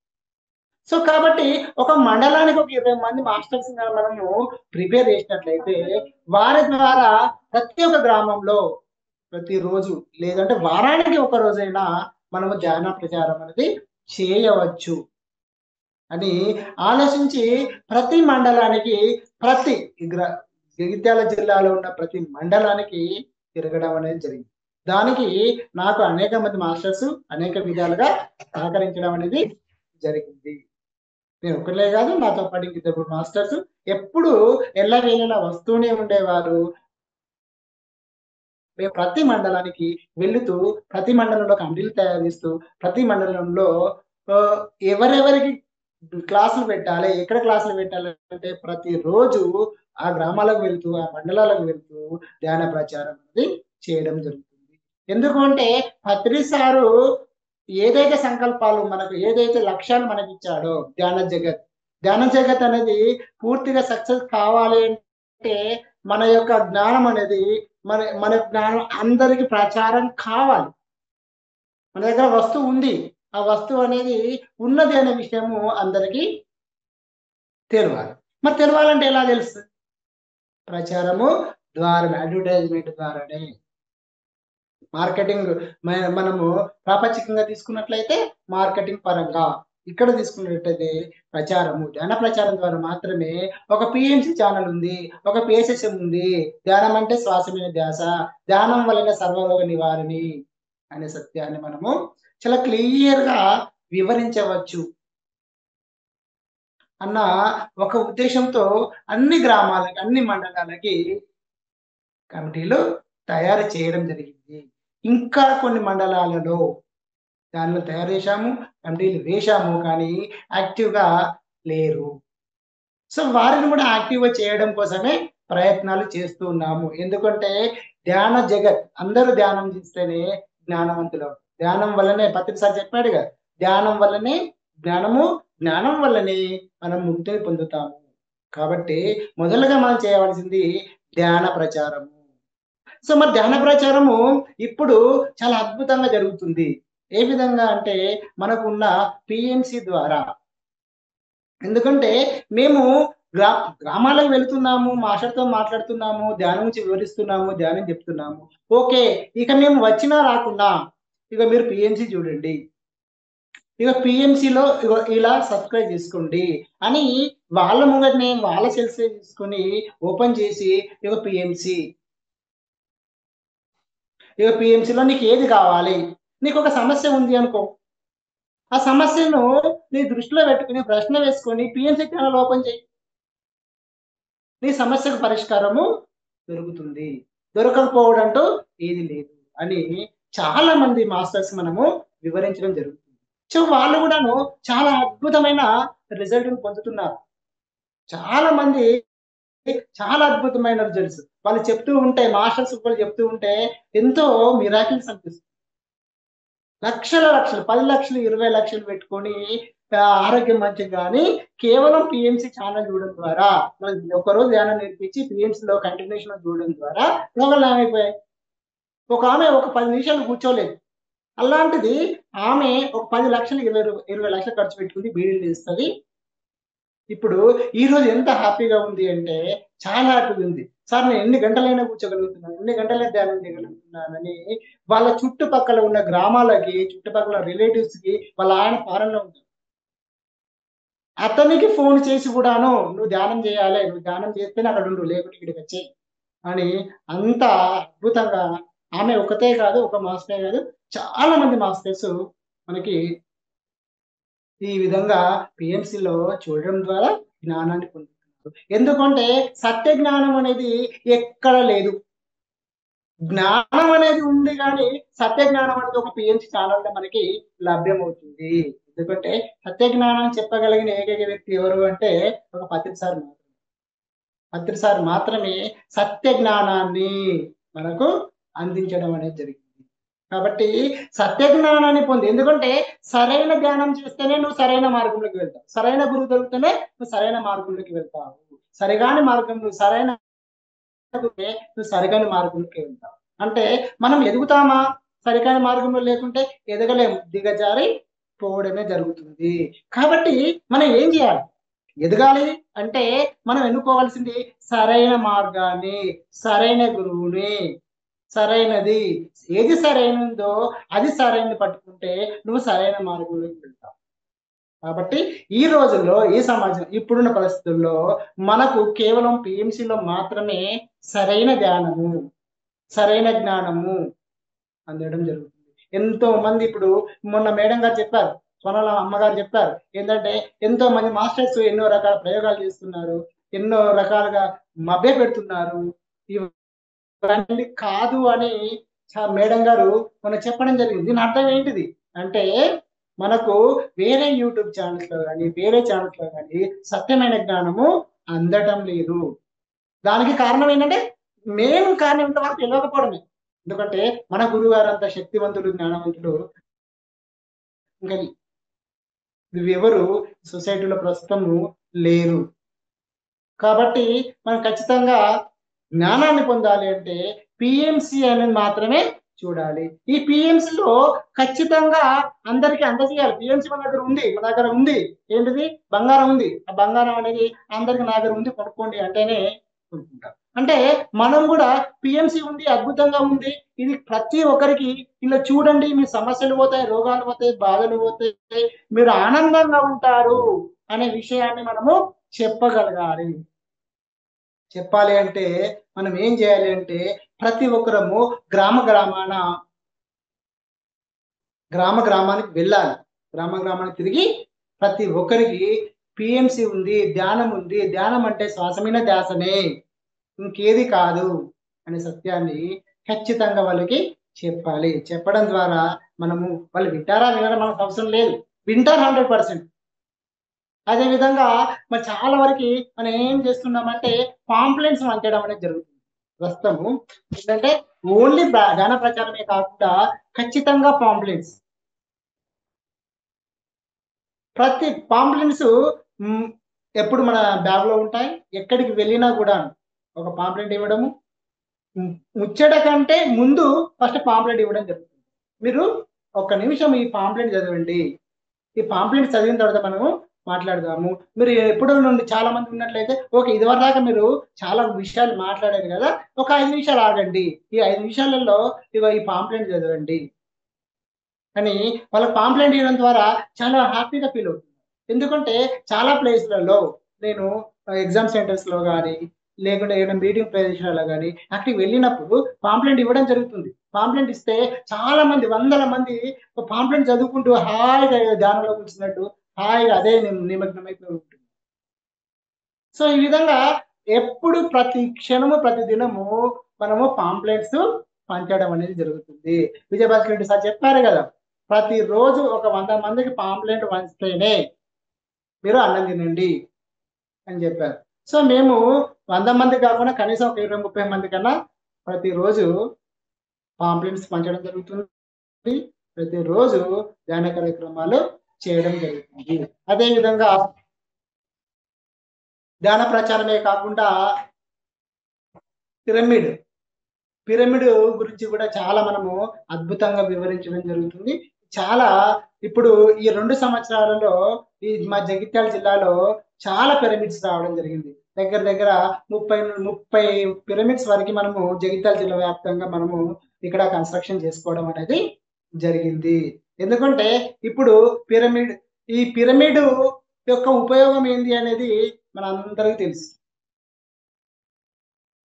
సో కాబట్టి ఒక మండలానికి ఒక 20 మంది మాస్టర్స్ మనము ప్రిపేర్ చేసినట్లయితే వారి ద్వారా ప్రతి ఒక్క గ్రామంలో ప్రతిరోజు లేదంటే వారానికి ఒక రోజైనా మనము ధ్యాన ప్రచారం అనేది చేయవచ్చు అని ఆలోచించి ప్రతి మండలానికి ప్రతి జగిత్యాల జిల్లాలో ఉన్న ప్రతి మండలానికి తిరగడం అనేది జరిగింది. దానికి నాకు అనేక మంది మాస్టర్స్ అనేక విధాలుగా సహకరించడం అనేది జరిగింది. నేను ఒక్కలే కాదు, నాతో పాటు ఇద్దరు మాస్టర్స్ ఎప్పుడు ఎల్లవేళలా వస్తూనే ఉండేవారు. మేము ప్రతి మండలానికి వెళుతూ ప్రతి మండలంలో కమిటీలు తయారు చేస్తూ ప్రతి మండలంలో ఎవరెవరికి క్లాసులు పెట్టాలి, ఎక్కడ క్లాసులు పెట్టాలి అంటే ప్రతిరోజు ఆ గ్రామాలకు వెళ్తూ ఆ మండలాలకు వెళ్తూ ధ్యాన ప్రచారం అనేది చేయడం జరుగుతుంది. ఎందుకు అంటే పత్రి సారు ఏదైతే సంకల్పాలు మనకు ఏదైతే లక్ష్యాలు మనకి ఇచ్చాడో ధ్యాన జగత్ అనేది పూర్తిగా సక్సెస్ కావాలి అంటే మన యొక్క జ్ఞానం అనేది మన జ్ఞానం అందరికి ప్రచారం కావాలి. మన దగ్గర వస్తువు ఉంది, ఆ వస్తువు అనేది ఉన్నది అనే విషయము అందరికీ తెలియాలి. మరి తెలవాలంటే ఎలా తెలుస్తుంది? ప్రచారము ద్వారా, అడ్వర్టైజ్మెంట్ ద్వారానే. మార్కెటింగ్ మనము ప్రాపంచికంగా తీసుకున్నట్లయితే మార్కెటింగ్ పరంగా, ఇక్కడ తీసుకున్నట్లయితే ప్రచారము ధ్యాన ప్రచారం ద్వారా మాత్రమే. ఒక పిఎంసి ఛానల్ ఉంది, ఒక పిఎస్ఎస్ఎం ఉంది. ధ్యానం అంటే శ్వాస మీద ధ్యాస, ధ్యానం వలన సర్వరోగ నివారణి అనే సత్యాన్ని మనము చాలా క్లియర్ గా వివరించవచ్చు అన్న ఒక ఉద్దేశంతో అన్ని గ్రామాలకి అన్ని మండలాలకి కమిటీలు తయారు చేయడం జరిగింది. ఇంకా కొన్ని మండలాలలో దానిలో తయారు చేశాము, కమిటీలు వేశాము, కానీ యాక్టివ్గా లేరు. సో వారిని కూడా యాక్టివ్గా చేయడం కోసమే ప్రయత్నాలు చేస్తూ ఉన్నాము. ఎందుకంటే ధ్యాన జగత్ అందరూ ధ్యానం చేస్తేనే జ్ఞానవంతులు. ధ్యానం వల్లనే పత్రి సార్ చెప్పాడు కదా, ధ్యానం వల్లనే జ్ఞానము, జ్ఞానం వల్లనే మనం ముక్తిని పొందుతాము. కాబట్టి మొదలుగా మనం చేయవలసింది ధ్యాన ప్రచారము. సో మరి ధ్యాన ప్రచారము ఇప్పుడు చాలా అద్భుతంగా జరుగుతుంది. ఏ విధంగా అంటే మనకున్న పిఎంసి ద్వారా. ఎందుకంటే మేము గ్రామాలకు వెళుతున్నాము, మాస్టర్తో మాట్లాడుతున్నాము, ధ్యానం గురించి వివరిస్తున్నాము, ధ్యానం చెప్తున్నాము. ఓకే, ఇక మేము వచ్చినా రాకుండా ఇక మీరు పిఎంసి చూడండి, ఇక పిఎంసిలో ఇలా సబ్స్క్రైబ్ చేసుకోండి అని వాళ్ళ ముంగటనే వాళ్ళ సెల్స్ తీసుకొని ఓపెన్ చేసి ఇక పిఎంసిలో నీకు ఏది కావాలి, నీకు ఒక సమస్య ఉంది అనుకో, ఆ సమస్యను నీ దృష్టిలో పెట్టుకుని ప్రశ్న వేసుకొని పిఎంసి ఛానల్ ఓపెన్ చేయి, నీ సమస్యకు పరిష్కారము దొరుకుతుంది. దొరకకపోవడం అంటూ ఏది లేదు అని చాలా మంది మాస్టర్స్ మనము వివరించడం జరుగుతుంది. సో వాళ్ళు కూడాను చాలా అద్భుతమైన రిజల్ట్ పొందుతున్నారు. చాలా మంది చాలా అద్భుతమైన రిజల్ట్స్ వాళ్ళు చెప్తూ ఉంటే, మాస్టర్స్ వాళ్ళు చెప్తూ ఉంటే ఎంతో మిరాకిల్స్ అనిపిస్తుంది. లక్షలు 10 లక్షలు 20 లక్షలు పెట్టుకొని ఆరోగ్యం మంచిది కానీ కేవలం పిఎంసి ఛానల్ చూడడం ద్వారా, ఒకరోజు ధ్యానం నేర్పించి పిఎంసిలో కంటిన్యూషన్ చూడడం ద్వారా రోగాలు ఏమైపోయాయి. ఒక ఆమె ఒక 10 నిమిషాలు కూర్చోలేదు. అలాంటిది ఆమె ఒక 10 లక్షలు 20 లక్షలు ఖర్చు పెట్టుకుని బీడీలు ఇస్తుంది. ఇప్పుడు ఈ రోజు ఎంత హ్యాపీగా ఉంది అంటే చాలా హ్యాపీగా ఉంది. సార్ నేను ఎన్ని గంటలైనా కూర్చోగలుగుతున్నాను, ఎన్ని గంటలైనా ధ్యానం చేయగలుగుతున్నానని వాళ్ళ చుట్టుపక్కల ఉన్న గ్రామాలకి, చుట్టుపక్కల రిలేటివ్స్ కి, వాళ్ళ ఆయన ఫారెన్ లో ఉంటారు, అతనికి ఫోన్ చేసి కూడాను నువ్వు ధ్యానం చేయాలి, నువ్వు ధ్యానం చేస్తేనే అక్కడ ఉండు, లేకుంటే ఇక్కడికి వచ్చేయి అని అంత అద్భుతంగా. ఆమె ఒకతే కాదు, ఒక మాస్టరే కాదు, చాలా మంది మాస్టర్స్ మనకి ఈ విధంగా పిఎంసిలో చూడడం ద్వారా జ్ఞానాన్ని పొందుతున్నారు. ఎందుకంటే సత్య జ్ఞానం అనేది ఎక్కడ లేదు. జ్ఞానం అనేది ఉంది కానీ సత్య జ్ఞానం అనేది ఒక పిఎంసి ఛానల్లో మనకి లభ్యమవుతుంది. ఎందుకంటే సత్య జ్ఞానం చెప్పగలిగిన ఏకైక వ్యక్తి ఎవరు అంటే ఒక పత్రి సార్ మాత్రమే. పత్రి సార్ మాత్రమే సత్య జ్ఞానాన్ని మనకు అందించడం అనేది జరిగింది. కాబట్టి సత్య జ్ఞానాన్ని పొంది, ఎందుకంటే సరైన ధ్యానం చేస్తేనే నువ్వు సరైన మార్గంలోకి వెళ్తావు, సరైన గురువు దొరికితేనే నువ్వు సరైన మార్గంలోకి వెళ్తావు. సరిగాని మార్గం నువ్వు సరిగాని మార్గంలోకి వెళ్తావు. అంటే మనం ఎదుగుతామా? సరిగాని మార్గంలో లేకుంటే ఎదగలేము, దిగజారి పోవడమే జరుగుతుంది. కాబట్టి మనం ఏం చేయాలి? ఎదగాలి అంటే మనం ఎన్నుకోవాల్సింది సరైన మార్గాన్ని, సరైన గురువుని. సరైనది ఏది సరైనదో అది సరైనది పట్టుకుంటే నువ్వు సరైన మార్గంలోకి వెళ్తావు. కాబట్టి ఈ రోజుల్లో, ఈ సమాజం, ఇప్పుడున్న పరిస్థితుల్లో మనకు కేవలం పిఎంసిలో మాత్రమే సరైన ధ్యానము, సరైన జ్ఞానము అందడం జరుగుతుంది. ఎంతో మంది ఇప్పుడు మొన్న మేడం గారు చెప్పారు, సోనాల అమ్మగారు చెప్పారు ఏంటంటే ఎంతో మంది మాస్టర్స్ ఎన్నో రకాల ప్రయోగాలు చేస్తున్నారు, ఎన్నో రకాలుగా మభ్య పెడుతున్నారు. ఇవన్నీ కాదు అని మేడం గారు మనం చెప్పడం జరిగింది. దీని అర్థం ఏంటిది అంటే, మనకు వేరే యూట్యూబ్ ఛానల్స్ లో కానీ వేరే ఛానల్స్ లో కానీ సత్యమైన జ్ఞానము అందటం లేదు. దానికి కారణం ఏంటంటే, మెయిన్ కారణం ఇంతవరకు తెలియకపోవడమే. ఎందుకంటే మన గురువు గారు అంత శక్తివంతులు, జ్ఞానవంతులు ఇంకా ఎవరు సొసైటీలో ప్రస్తుతము లేరు. కాబట్టి మనం ఖచ్చితంగా జ్ఞానాన్ని పొందాలి అంటే పిఎంసి అనేది మాత్రమే చూడాలి. ఈ పిఎంసి లో ఖచ్చితంగా అందరికీ అందజేయాలి. పిఎంసి మన దగ్గర ఉంది. ఏంటిది? బంగారం ఉంది. ఆ బంగారం అనేది అందరికి నా దగ్గర ఉంది, కొనుక్కోండి అంటేనే కొనుక్కుంటారు. అంటే మనం కూడా పిఎంసి ఉంది, అద్భుతంగా ఉంది, ఇది ప్రతి ఒక్కరికి ఇలా చూడండి, మీ సమస్యలు పోతాయి, రోగాలు పోతాయి, బాధలు పోతాయి, మీరు ఆనందంగా ఉంటారు అనే విషయాన్ని మనము చెప్పగలగాలి. చెప్పాలి అంటే మనం ఏం చేయాలి అంటే, ప్రతి ఒక్కరము గ్రామానికి వెళ్ళాలి. గ్రామానికి తిరిగి ప్రతి ఒక్కరికి పిఎంసి ఉంది, ధ్యానం ఉంది, ధ్యానం అంటే శ్వాసమైన ధ్యాసనే, ఇంకేది కాదు అనే సత్యాన్ని ఖచ్చితంగా వాళ్ళకి చెప్పాలి. చెప్పడం ద్వారా మనము వాళ్ళు వింటారా వినడం మనకు అవసరం లేదు, వింటారు 100%. అదే విధంగా మరి చాలా వరకు మనం ఏం చేస్తున్నామంటే పాంప్లెంట్స్ పంచడం అనేది జరుగుతుంది ప్రస్తుతము. ఏంటంటే ఓన్లీ ధ్యాన ప్రచారమే కాకుండా ఖచ్చితంగా పాంప్లెంట్స్, ప్రతి పాంప్లెంట్స్ ఎప్పుడు మన బ్యాగ్ లో ఉంటాయి. ఎక్కడికి వెళ్ళినా కూడా ఒక పాంప్లెంట్ ఇవ్వడము, ముచ్చట కంటే ముందు ఫస్ట్ పాంప్లెంట్ ఇవ్వడం జరుగుతుంది. మీరు ఒక్క నిమిషం ఈ పాంప్లెంట్ చదవండి, ఈ పాంప్లెంట్ చదివిన తర్వాత మనము మాట్లాడదాము. మీరు ఎప్పుడు నుండి చాలా మంది ఉన్నట్లయితే ఓకే, ఇదివరకు దాకా మీరు చాలా విషయాలు మాట్లాడారు కదా, ఒక 5 నిమిషాలు ఆగండి, ఈ 5 నిమిషాలలో ఇగో ఈ పాంప్లెంట్ చదవండి అని వాళ్ళకి పాంప్లెంట్ ఇవ్వడం ద్వారా చాలా హ్యాపీగా ఫీల్ అవుతుంది. ఎందుకంటే చాలా ప్లేస్లలో నేను ఎగ్జామ్ సెంటర్స్ లో కానీ లేకుంటే ఏదైనా మీటింగ్ ప్రదేశాలలో కానీ అక్కడికి వెళ్ళినప్పుడు పాంప్లెంట్ ఇవ్వడం జరుగుతుంది. పాంప్లెంట్ ఇస్తే చాలా మంది, వందల మంది పాంప్లెంట్ చదువుకుంటూ హాయిగా ధ్యానంలో కూర్చున్నట్టు హాయిగా అదే నిమగ్నమైపోయి ఉంటుంది. సో ఈ విధంగా ఎప్పుడు ప్రతి క్షణము ప్రతి దినము మనము పాంప్లెట్స్ పంచడం అనేది జరుగుతుంది. విజయభాస్కర్ రెడ్డి సార్ చెప్పారు కదా, ప్రతిరోజు ఒక 100 మందికి పాంప్లెంట్ పంచితేనే మీరు అన్నం తినండి అని చెప్పారు. సో మేము 100 మంది కాకుండా కనీసం ఒక 20-30 మంది కన్నా ప్రతిరోజు పాంప్లెట్స్ పంచడం జరుగుతుంది. ప్రతిరోజు ధ్యాన కార్యక్రమాలు చేయడం జరుగుతుంది. అదేవిధంగా ధ్యాన ప్రచారమే కాకుండా పిరమిడ్ గురించి కూడా చాలా మనము అద్భుతంగా వివరించడం జరుగుతుంది. చాలా ఇప్పుడు ఈ 2 సంవత్సరాలలో ఈ మా జగిత్యాల జిల్లాలో చాలా పిరమిడ్స్ రావడం జరిగింది. దగ్గర 30 పిరమిడ్స్ వరకు మనము జగిత్యాల జిల్లా వ్యాప్తంగా మనము ఇక్కడ కన్స్ట్రక్షన్ చేసుకోవడం అనేది జరిగింది. ఎందుకంటే ఇప్పుడు ఈ పిరమిడ్ యొక్క ఉపయోగం ఏంది అనేది మనందరికీ తెలుసు.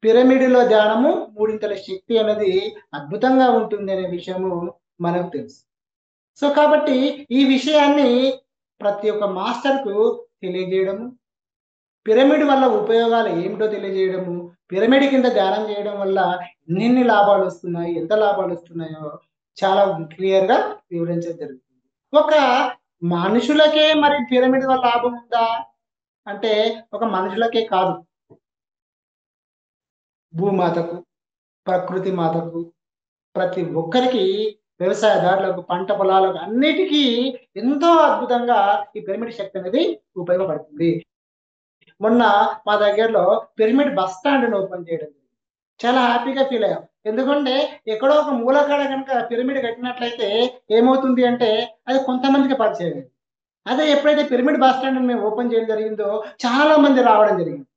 పిరమిడ్లో ధ్యానము 3 శక్తి అనేది అద్భుతంగా ఉంటుంది అనే విషయము మనకు తెలుసు. సో కాబట్టి ఈ విషయాన్ని ప్రతి ఒక్క మాస్టర్కు తెలియజేయడము, పిరమిడ్ వల్ల ఉపయోగాలు ఏమిటో తెలియజేయడము, పిరమిడ్ కింద ధ్యానం చేయడం వల్ల ఎన్ని లాభాలు వస్తున్నాయి, ఎంత లాభాలు వస్తున్నాయో చాలా క్లియర్గా వివరించడం జరుగుతుంది. ఒక మనుషులకే మరి పిరమిడ్ వల్ల లాభం ఉందా అంటే ఒక మనుషులకే కాదు, భూమాతకు, ప్రకృతి మాతకు, ప్రతి ఒక్కరికి, వ్యవసాయదారులకు, పంట పొలాలకు అన్నిటికీ ఎంతో అద్భుతంగా ఈ పిరమిడ్ శక్తి అనేది ఉపయోగపడుతుంది. మొన్న మా దగ్గరలో పిరమిడ్ బస్ స్టాండ్ ఓపెన్ చేయడం చాలా హ్యాపీగా ఫీల్ అయ్యాం. ఎందుకంటే ఎక్కడో ఒక మూలకాడ కనుక పిరమిడ్ కట్టినట్లయితే ఏమవుతుంది అంటే అది కొంతమందికి పరిచయం. అదే ఎప్పుడైతే పిరమిడ్ బస్ స్టాండ్ మేము ఓపెన్ చేయడం జరిగిందో చాలా మంది రావడం జరిగింది.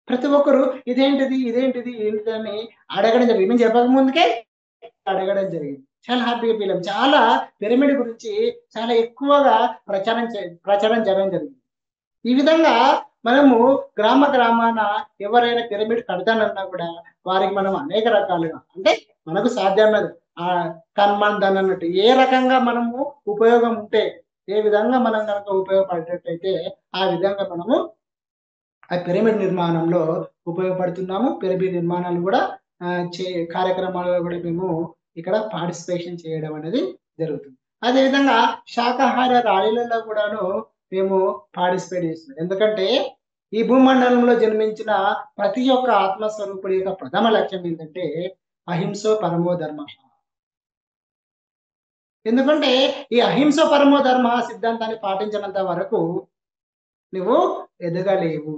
ప్రతి ఒక్కరు ఇదేంటిది అని అడగడం జరిగింది. మేము చెప్పక ముందుకే అడగడం జరిగింది. చాలా హ్యాపీగా ఫీల్ అయ్యాం. చాలా పిరమిడ్ గురించి చాలా ఎక్కువగా ప్రచారం చేయడం జరిగింది. ఈ విధంగా మనము గ్రామాన ఎవరైనా పిరమిడ్ కడతానన్నా కూడా వారికి మనం అనేక రకాలుగా, అంటే మనకు సాధ్యమైన కన్మాన్ అన్నట్టు ఏ రకంగా మనము ఉపయోగం ఉంటే, ఏ విధంగా మనం కనుక ఉపయోగపడేటట్టయితే ఆ విధంగా మనము ఆ పిరమిడ్ నిర్మాణంలో ఉపయోగపడుతున్నాము. పిరమిడ్ నిర్మాణాలు కూడా కార్యక్రమాలలో కూడా మేము ఇక్కడ పార్టిసిపేషన్ చేయడం అనేది జరుగుతుంది. అదేవిధంగా శాకాహార ర్యాలీలలో కూడాను మేము పార్టిసిపేట్ చేస్తున్నాం. ఎందుకంటే ఈ భూమండలంలో జన్మించిన ప్రతి ఒక్క ఆత్మస్వరూపుడి యొక్క ప్రథమ లక్ష్యం ఏంటంటే అహింసో పరమో ధర్మ. ఎందుకంటే ఈ అహింస పరమో ధర్మ సిద్ధాంతాన్ని పాటించినంత వరకు నువ్వు ఎదగలేవు.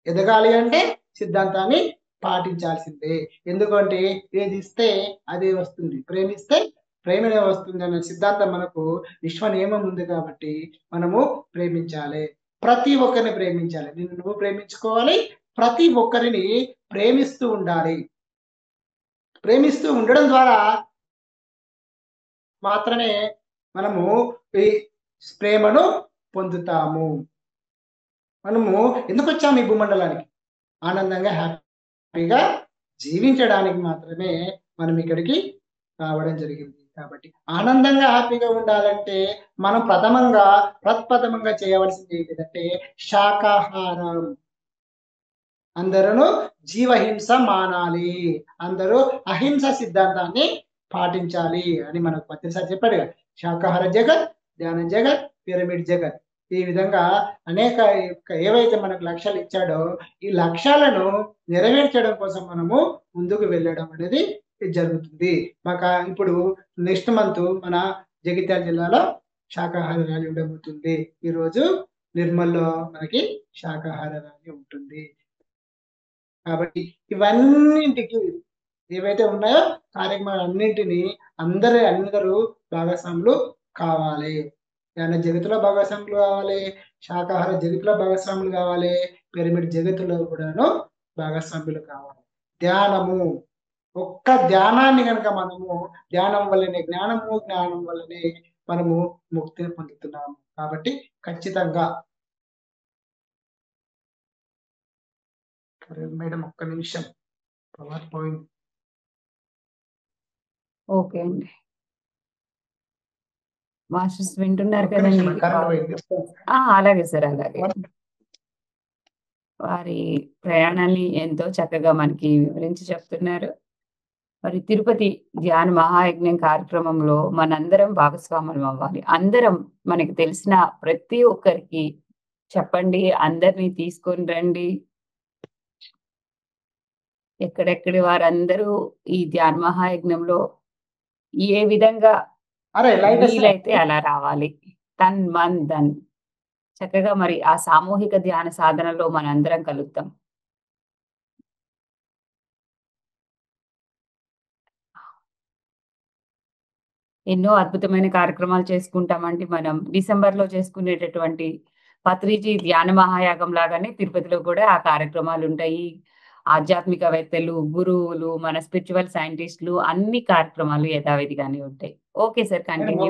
ఎదగాలి అంటే సిద్ధాంతాన్ని పాటించాల్సిందే. ఎందుకంటే ఏది ఇస్తే అదే వస్తుంది, ప్రేమిస్తే ప్రేమనే వస్తుంది అనే సిద్ధాంతం మనకు విశ్వ నియమం ఉంది. కాబట్టి మనము ప్రేమించాలి, ప్రతి ఒక్కరిని ప్రేమించాలి. నిన్ను నువ్వు ప్రేమించుకోవాలి, ప్రతి ఒక్కరిని ప్రేమిస్తూ ఉండాలి. ప్రేమిస్తూ ఉండడం ద్వారా మాత్రమే మనము ఈ ప్రేమను పొందుతాము. మనము ఎందుకు వచ్చాము ఈ భూమండలానికి? ఆనందంగా హ్యాపీగా జీవించడానికి మాత్రమే మనం ఇక్కడికి రావడం జరిగింది. కాబట్టి ఆనందంగా హ్యాపీగా ఉండాలంటే మనం ప్రప్రథమంగా చేయవలసింది ఏంటంటే శాకాహారం. అందరూ జీవహింస మానాలి, అందరూ అహింస సిద్ధాంతాన్ని పాటించాలి అని మనకు ప్రతిసారి చెప్పాడు కదా. శాకాహార జగత్, ధ్యాన జగత్, పిరమిడ్ జగత్. ఈ విధంగా అనేక ఏవైతే మనకు లక్ష్యాలు ఇచ్చాడో ఈ లక్ష్యాలను నెరవేర్చడం కోసం మనము ముందుకు వెళ్ళడం అనేది జరుగుతుంది. మాకు ఇప్పుడు నెక్స్ట్ మంత్ మన జగిత్యాల జిల్లాలో శాకాహార ర్యాలీ ఉండబోతుంది. ఈరోజు నిర్మల్లో మనకి శాకాహార ర్యాలీ ఉంటుంది. కాబట్టి ఇవన్నింటికి ఏవైతే ఉన్నాయో కార్యక్రమాలు అన్నింటినీ అందరూ భాగస్వాములు కావాలి. ధ్యాన జగత్తులో భాగస్వాములు కావాలి, శాకాహార జగత్తులో భాగస్వాములు కావాలి, పిరమిడ్ జగత్తులో కూడాను భాగస్వాములు కావాలి. ధ్యానము, ఒక్క ధ్యానాన్ని కనుక మనము ధ్యానం వల్లనే జ్ఞానం వల్లనే మనము ముక్తిని పొందుతున్నాము. కాబట్టి ఖచ్చితంగా మేడం ఒక్క నిమిషం పవర్ పాయింట్. ఓకే అండి. మాస్టర్స్ వింటున్నారు ఒక్క నిమిషం, కదండి. కరెంట్ పోయింది. అలాగే సార్, అలాగే. వారి ప్రయాణాన్ని ఎంతో చక్కగా మనకి వివరించి చెప్తున్నారు. మరి తిరుపతి ధ్యాన మహాయజ్ఞం కార్యక్రమంలో మనందరం భాగస్వాములం అవ్వాలి. అందరం మనకి తెలిసిన ప్రతి ఒక్కరికి చెప్పండి, అందరినీ తీసుకొని రండి. ఎక్కడెక్కడి వారందరూ ఈ ధ్యాన మహాయజ్ఞంలో ఏ విధంగా వీలైతే అలా రావాలి. తన్ మన్ ధన్. చక్కగా మరి ఆ సామూహిక ధ్యాన సాధనలో మనందరం కలుద్దాం. ఎన్నో అద్భుతమైన కార్యక్రమాలు చేసుకుంటామండి మనం. డిసెంబర్‌లో చేసుకునేటటువంటి పత్రిజీ ధ్యాన మహాయాగం లాగానే తిరుపతిలో కూడా ఆ కార్యక్రమాలుంటాయి. ఆధ్యాత్మికవేత్తలు, గురువులు, మన స్పిరిచువల్ సైంటిస్టులు అన్ని కార్యక్రమాలు యథావిధిగానే ఉంటాయి. Okay sir, continue.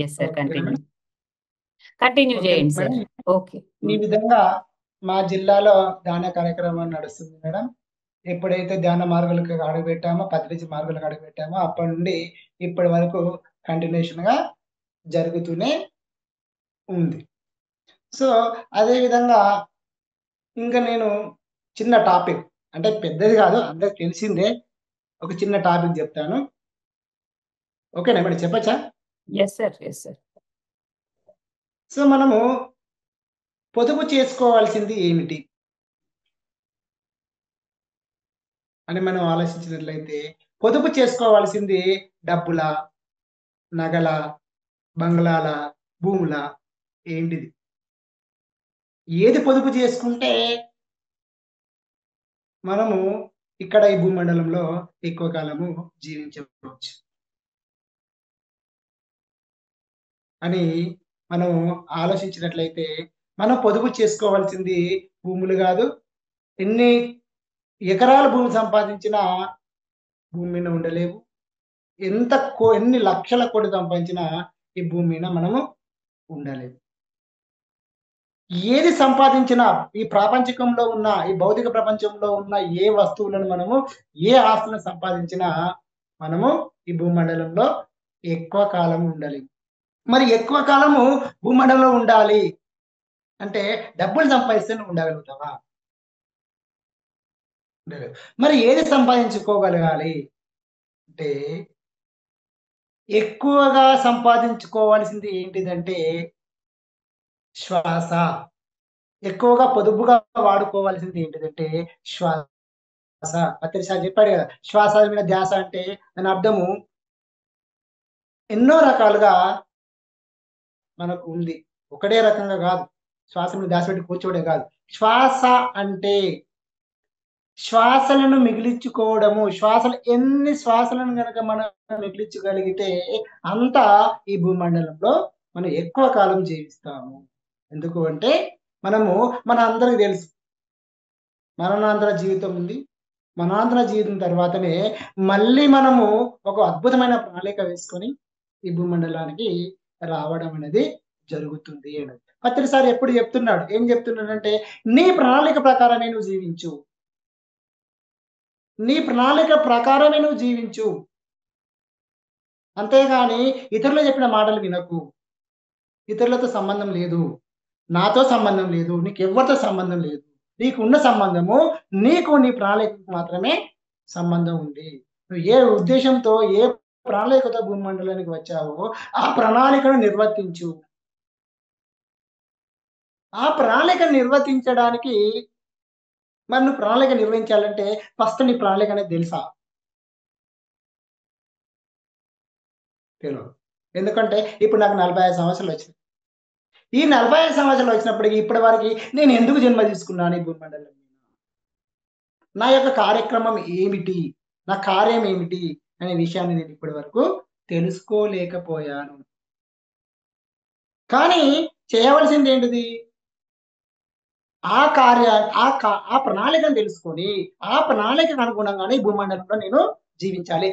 Yes sir, continue చేయండి సార్. ఓకే. ఈ విధంగా మా జిల్లాలో ధ్యాన కార్యక్రమం నడుస్తుంది మేడం. ఎప్పుడైతే ధ్యాన మార్గాలకు అడుగుపెట్టామో, పత్రిజీ మార్గాలకు అడుగుపెట్టామో అప్పటి నుండి ఇప్పటి వరకు కంటిన్యూషన్ గా జరుగుతూనే ఉంది. సో అదే విధంగా ఇంకా నేను చిన్న టాపిక్, అంటే పెద్దది కాదు, అందరికి తెలిసిందే, ఒక చిన్న టాపిక్ చెప్తాను. ఓకేనా మేడం, చెప్పచ్చా? Yes sir. సో మనము పొదుపు చేసుకోవాల్సింది ఏమిటి అని మనం ఆలోచించినట్లయితే, పొదుపు చేసుకోవాల్సింది డబ్బుల, నగల, బంగ్లాల, భూముల, ఏంటిది? ఏది పొదుపు చేసుకుంటే మనము ఇక్కడ ఈ భూమండలంలో ఎక్కువ కాలము జీవించవచ్చు అని మనం ఆలోచించినట్లయితే, మనం పొదుపు చేసుకోవాల్సింది భూములు కాదు. ఎన్ని ఎకరాల భూమి సంపాదించినా భూమి మీద ఉండలేవు. ఎన్ని లక్షల కోటి సంపాదించినా ఈ భూమి మీద మనము ఉండలేము. ఏది సంపాదించినా ఈ ప్రాపంచికంలో ఉన్న, ఈ భౌతిక ప్రపంచంలో ఉన్న ఏ వస్తువులను మనము, ఏ ఆస్తులను సంపాదించినా మనము ఈ భూమండలంలో ఎక్కువ కాలం ఉండలేము. మరి ఎక్కువ కాలము భూమండలంలో ఉండాలి అంటే డబ్బులు సంపాదిస్తే ఉండగలుగుతావా? ఉండలేదు. మరి ఏది సంపాదించుకోగలగాలి అంటే, ఎక్కువగా సంపాదించుకోవాల్సింది ఏంటిదంటే శ్వాస. ఎక్కువగా పొదుపుగా వాడుకోవాల్సింది ఏంటిదంటే శ్వాస. పత్రిసారి చెప్పాడు కదా! శ్వాస మీద ధ్యాస అంటే దాని అర్థము ఎన్నో రకాలుగా మనకు ఉంది. ఒకటే రకంగా గాదు. శ్వాస మీద ధ్యాస పెట్టి కూర్చోవడం గాదు. శ్వాస అంటే శ్వాసలను మిగిలించుకోవడము. శ్వాసలు ఎన్ని శ్వాసలను గనక మనం మిగిలించగలిగితే అంత ఈ భూమండలంలో మనం ఎక్కువ కాలం జీవిస్తాము. ఎందుకు అంటే మనము అందరికి తెలుసు. మరణాంతర జీవితం ఉంది. మరణాంతర జీవితం తర్వాతనే మళ్ళీ మనము ఒక అద్భుతమైన ప్రణాళిక వేసుకొని ఈ భూమండలానికి రావడం అనేది జరుగుతుంది అని. పత్రిసారి ఎప్పుడు చెప్తున్నాడు. ఏం చెప్తున్నాడంటే, నీ ప్రణాళిక ప్రకారమే నువ్వు జీవించు. నీ ప్రణాళిక ప్రకారమే నువ్వు జీవించు. అంతేగాని ఇతరులు చెప్పిన మాటలు వినకు. ఇతరులతో సంబంధం లేదు. నాతో సంబంధం లేదు. నీకెవ్వరితో సంబంధం లేదు. నీకున్న సంబంధము నీకు నీ ప్రణాళికకు మాత్రమే సంబంధం ఉంది. నువ్వు ఏ ఉద్దేశంతో, ఏ ప్రణాళికతో భూమండలానికి వచ్చావో ఆ ప్రణాళికను నిర్వర్తించు. ఆ ప్రణాళిక నిర్వర్తించడానికి మరి నువ్వు ప్రణాళిక నిర్వహించాలంటే ఫస్ట్ నీ ప్రణాళిక అనేది తెలుసా? తెలవదు. ఎందుకంటే ఇప్పుడు నాకు 45 సంవత్సరాలు వచ్చినాయి. ఈ 45 సంవత్సరాలు వచ్చినప్పటికి ఇప్పటి వరకి నేను ఎందుకు జన్మ తీసుకున్నాను ఈ భూమండలం మీద? నా యొక్క కార్యక్రమం ఏమిటి? నా కార్యం ఏమిటి? అనే విషయాన్ని నేను ఇప్పటి వరకు తెలుసుకోలేకపోయాను. కానీ చేయవలసిందేంటిది? ఆ ప్రణాళికను తెలుసుకొని, ఆ ప్రణాళికకు అనుగుణంగానే ఈ భూమండలంలో నేను జీవించాలి.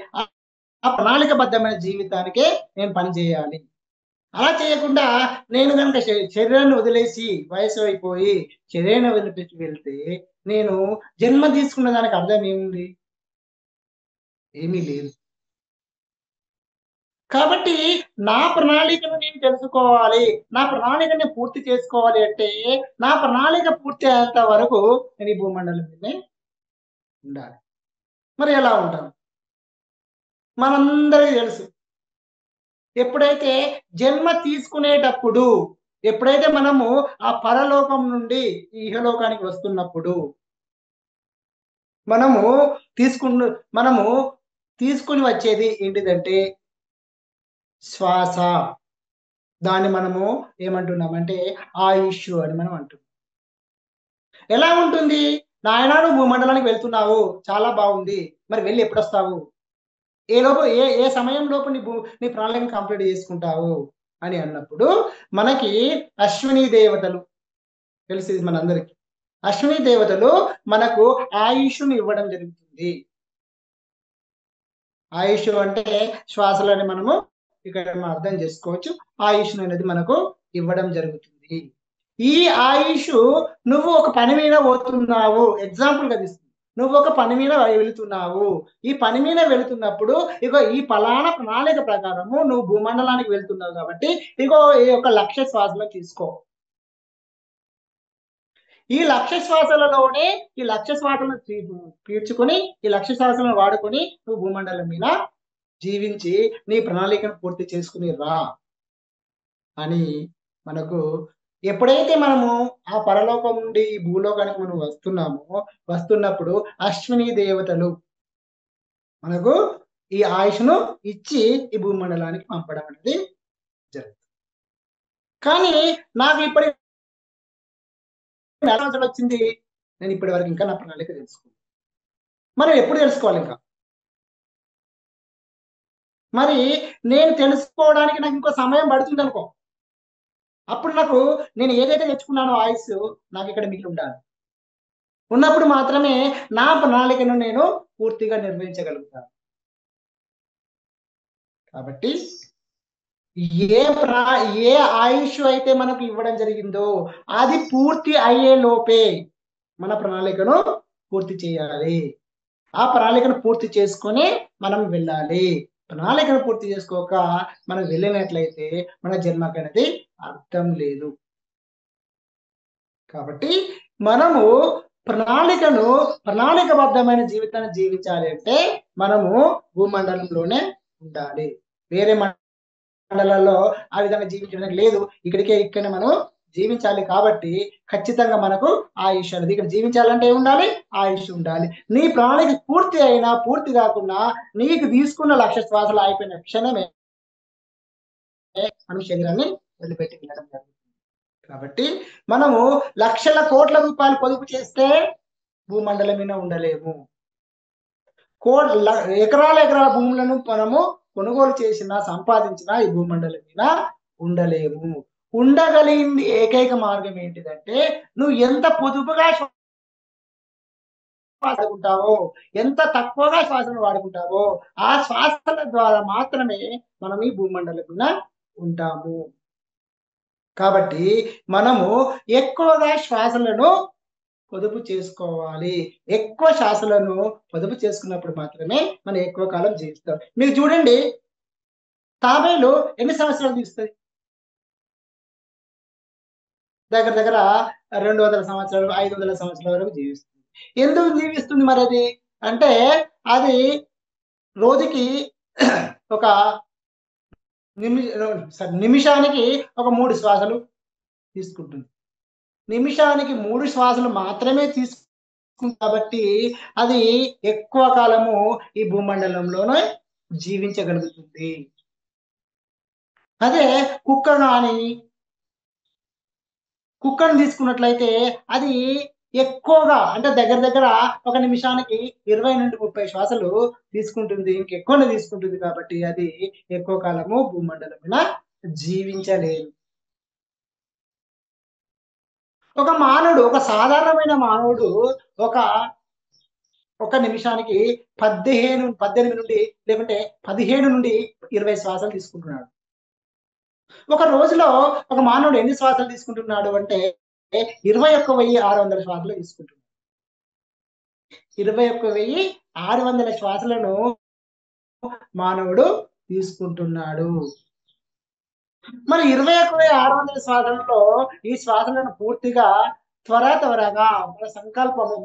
ఆ ప్రణాళికబద్ధమైన జీవితానికే నేను పని చేయాలి. అలా చేయకుండా నేను గనుక శరీరాన్ని వదిలేసి వయసు అయిపోయి శరీరాన్ని వదిలిపెట్టి వెళ్తే నేను జన్మ తీసుకున్న దానికి అర్థం ఏముంది? ఏమీ లేదు. కాబట్టి నా ప్రణాళికను నేను తెలుసుకోవాలి. నా ప్రణాళికని పూర్తి చేసుకోవాలి అంటే, నా ప్రణాళిక పూర్తి అయ్యేంత వరకు నేను ఈ భూమండలం మీదనే ఉండాలి. మరి ఎలా ఉంటాను? మనందరికీ తెలుసు. ఎప్పుడైతే జన్మ తీసుకునేటప్పుడు, ఎప్పుడైతే మనము ఆ పరలోకం నుండి ఈ ఇహలోకానికి వస్తున్నప్పుడు, మనము తీసుకున్న మనము తీసుకొని వచ్చేది ఏంటిదంటే శ్వాస. దాన్ని మనము ఏమంటున్నామంటే ఆయుష్షు అని మనం అంటున్నాం. ఎలా ఉంటుంది? నాయనా నువ్వు భూమండలానికి వెళ్తున్నావు. చాలా బాగుంది. మరి వెళ్లి ఎప్పుడొస్తావు? ఏ సమయం లోపు నీ ప్రణాళికను కంప్లీట్ చేసుకుంటావు అని అన్నప్పుడు మనకి అశ్విని దేవతలు తెలుసు ఇది మనందరికి. అశ్విని దేవతలు మనకు ఆయుష్ను ఇవ్వడం జరుగుతుంది. ఆయుష్ అంటే శ్వాసలని మనము ఇక్కడ మనం అర్థం చేసుకోవచ్చు. ఆయుష్ అనేది మనకు ఇవ్వడం జరుగుతుంది. ఈ ఆయుష్ నువ్వు ఒక పని మీద పోతున్నావు. ఎగ్జాంపుల్‌గా తీసుకుందాం. నువ్వు ఒక పని మీద వెళుతున్నావు. ఈ పని మీద వెళుతున్నప్పుడు ఇగో ఈ పలానా ప్రణాళిక ప్రకారము నువ్వు భూమండలానికి వెళ్తున్నావు కాబట్టి ఇగో ఈ యొక్క లక్ష్య శ్వాసలను తీసుకో. ఈ లక్ష్య శ్వాసలలోనే ఈ లక్ష్య శ్వాసలను పీల్చుకొని ఈ లక్ష్య శ్వాసలను వాడుకొని నువ్వు భూమండలం మీద జీవించి నీ ప్రణాళికను పూర్తి చేసుకుని రా అని మనకు ఎప్పుడైతే మనము ఆ పరలోకం నుండి ఈ భూలోకానికి మనం వస్తున్నప్పుడు అశ్విని దేవతలు మనకు ఈ ఆయుష్ను ఇచ్చి ఈ భూమండలానికి పంపడం అనేది జరుగుతుంది. కానీ నాకు ఇప్పటి వచ్చింది, నేను ఇప్పటి వరకు ఇంకా నా ప్రణాళిక తెలుసుకోవాలి. మనం ఎప్పుడు తెలుసుకోవాలి ఇంకా? మరి నేను తెలుసుకోవడానికి నాకు ఇంకో సమయం పడుతుంది అనుకో. అప్పుడు నేను ఏదైతే తెచ్చుకున్నానో ఆయుష్ నాకు ఇక్కడ మిగిలి ఉండాలి. ఉన్నప్పుడు మాత్రమే నా ప్రణాళికను నేను పూర్తిగా నిర్వహించగలుగుతాను. కాబట్టి ఏ ఆయుష్ అయితే మనకు ఇవ్వడం జరిగిందో అది పూర్తి అయ్యే లోపే మన ప్రణాళికను పూర్తి చేయాలి. ఆ ప్రణాళికను పూర్తి చేసుకొని మనం వెళ్ళాలి. ప్రణాళికను పూర్తి చేసుకోక మనం వెళ్ళినట్లయితే మన జన్మకి అనేది అర్థం లేదు. కాబట్టి మనము ప్రణాళికబద్ధమైన జీవితాన్ని జీవించాలి అంటే మనము భూమండలంలోనే ఉండాలి. వేరే మండలాల్లో ఆ విధంగా జీవించడానికి లేదు. ఇక్కడనే మనం జీవించాలి కాబట్టి ఖచ్చితంగా మనకు ఆయుష్ అనేది ఇక్కడ జీవించాలంటే ఉండాలి, ఆయుష్ ఉండాలి. నీ ప్రణాళిక పూర్తి కాకుండా నీకు తీసుకున్న లక్ష శ్వాసలు అయిపోయిన క్షణమే మనం శరీరాన్ని వదిలిపెట్టి వెళ్ళడం జరుగుతుంది. కాబట్టి మనము లక్షల కోట్ల రూపాయలు పొదుపు చేస్తే భూమండలం మీద ఉండలేము. ఎకరాల భూములను మనము కొనుగోలు చేసినా సంపాదించినా ఈ భూమండలం మీద ఉండలేము. ఉండగలిగింది ఏకైక మార్గం ఏంటిదంటే నువ్వు ఎంత పొదుపుగా వాడుకుంటావో, ఎంత తక్కువగా శ్వాసను వాడుకుంటావో ఆ శ్వాసల ద్వారా మాత్రమే మనం ఈ భూమండలం మీద ఉంటాము. కాబట్టి మనము ఎక్కువగా శ్వాసలను పొదుపు చేసుకోవాలి. ఎక్కువ శ్వాసలను పొదుపు చేసుకున్నప్పుడు మాత్రమే మనం ఎక్కువ కాలం జీవిస్తాం. మీరు చూడండి, తాబేలు ఎన్ని సంవత్సరాలు తీస్తుంది? దగ్గర 200 సంవత్సరాలు, 500 సంవత్సరాల వరకు జీవిస్తుంది. ఎందుకు జీవిస్తుంది మరి అది అంటే అది రోజుకి ఒక నిమిషానికి ఒక 3 శ్వాసలు తీసుకుంటుంది. నిమిషానికి 3 శ్వాసలు మాత్రమే తీసుకుంటుంది కాబట్టి అది ఎక్కువ కాలము ఈ భూమండలంలోనే జీవించగలుగుతుంది. అదే కుక్కను తీసుకున్నట్లయితే అది ఎక్కువగా అంటే దగ్గర ఒక నిమిషానికి 20 నుండి 30 శ్వాసలు తీసుకుంటుంది. ఇంకెక్కువనే తీసుకుంటుంది కాబట్టి అది ఎక్కువ కాలము భూమండలం మీద జీవించలేదు. ఒక సాధారణమైన మానవుడు ఒక నిమిషానికి 18 నుండి లేకుంటే 15 నుండి 20 శ్వాసలు తీసుకుంటున్నాడు. ఒక రోజులో ఒక మానవుడు ఎన్ని శ్వాసలు తీసుకుంటున్నాడు అంటే 21,600 శ్వాసలు తీసుకుంటున్నాడు. 21,600 శ్వాసలను మానవుడు తీసుకుంటున్నాడు. మరి 21,600 శ్వాసలలో ఈ శ్వాసలను పూర్తిగా త్వరగా మన సంకల్పము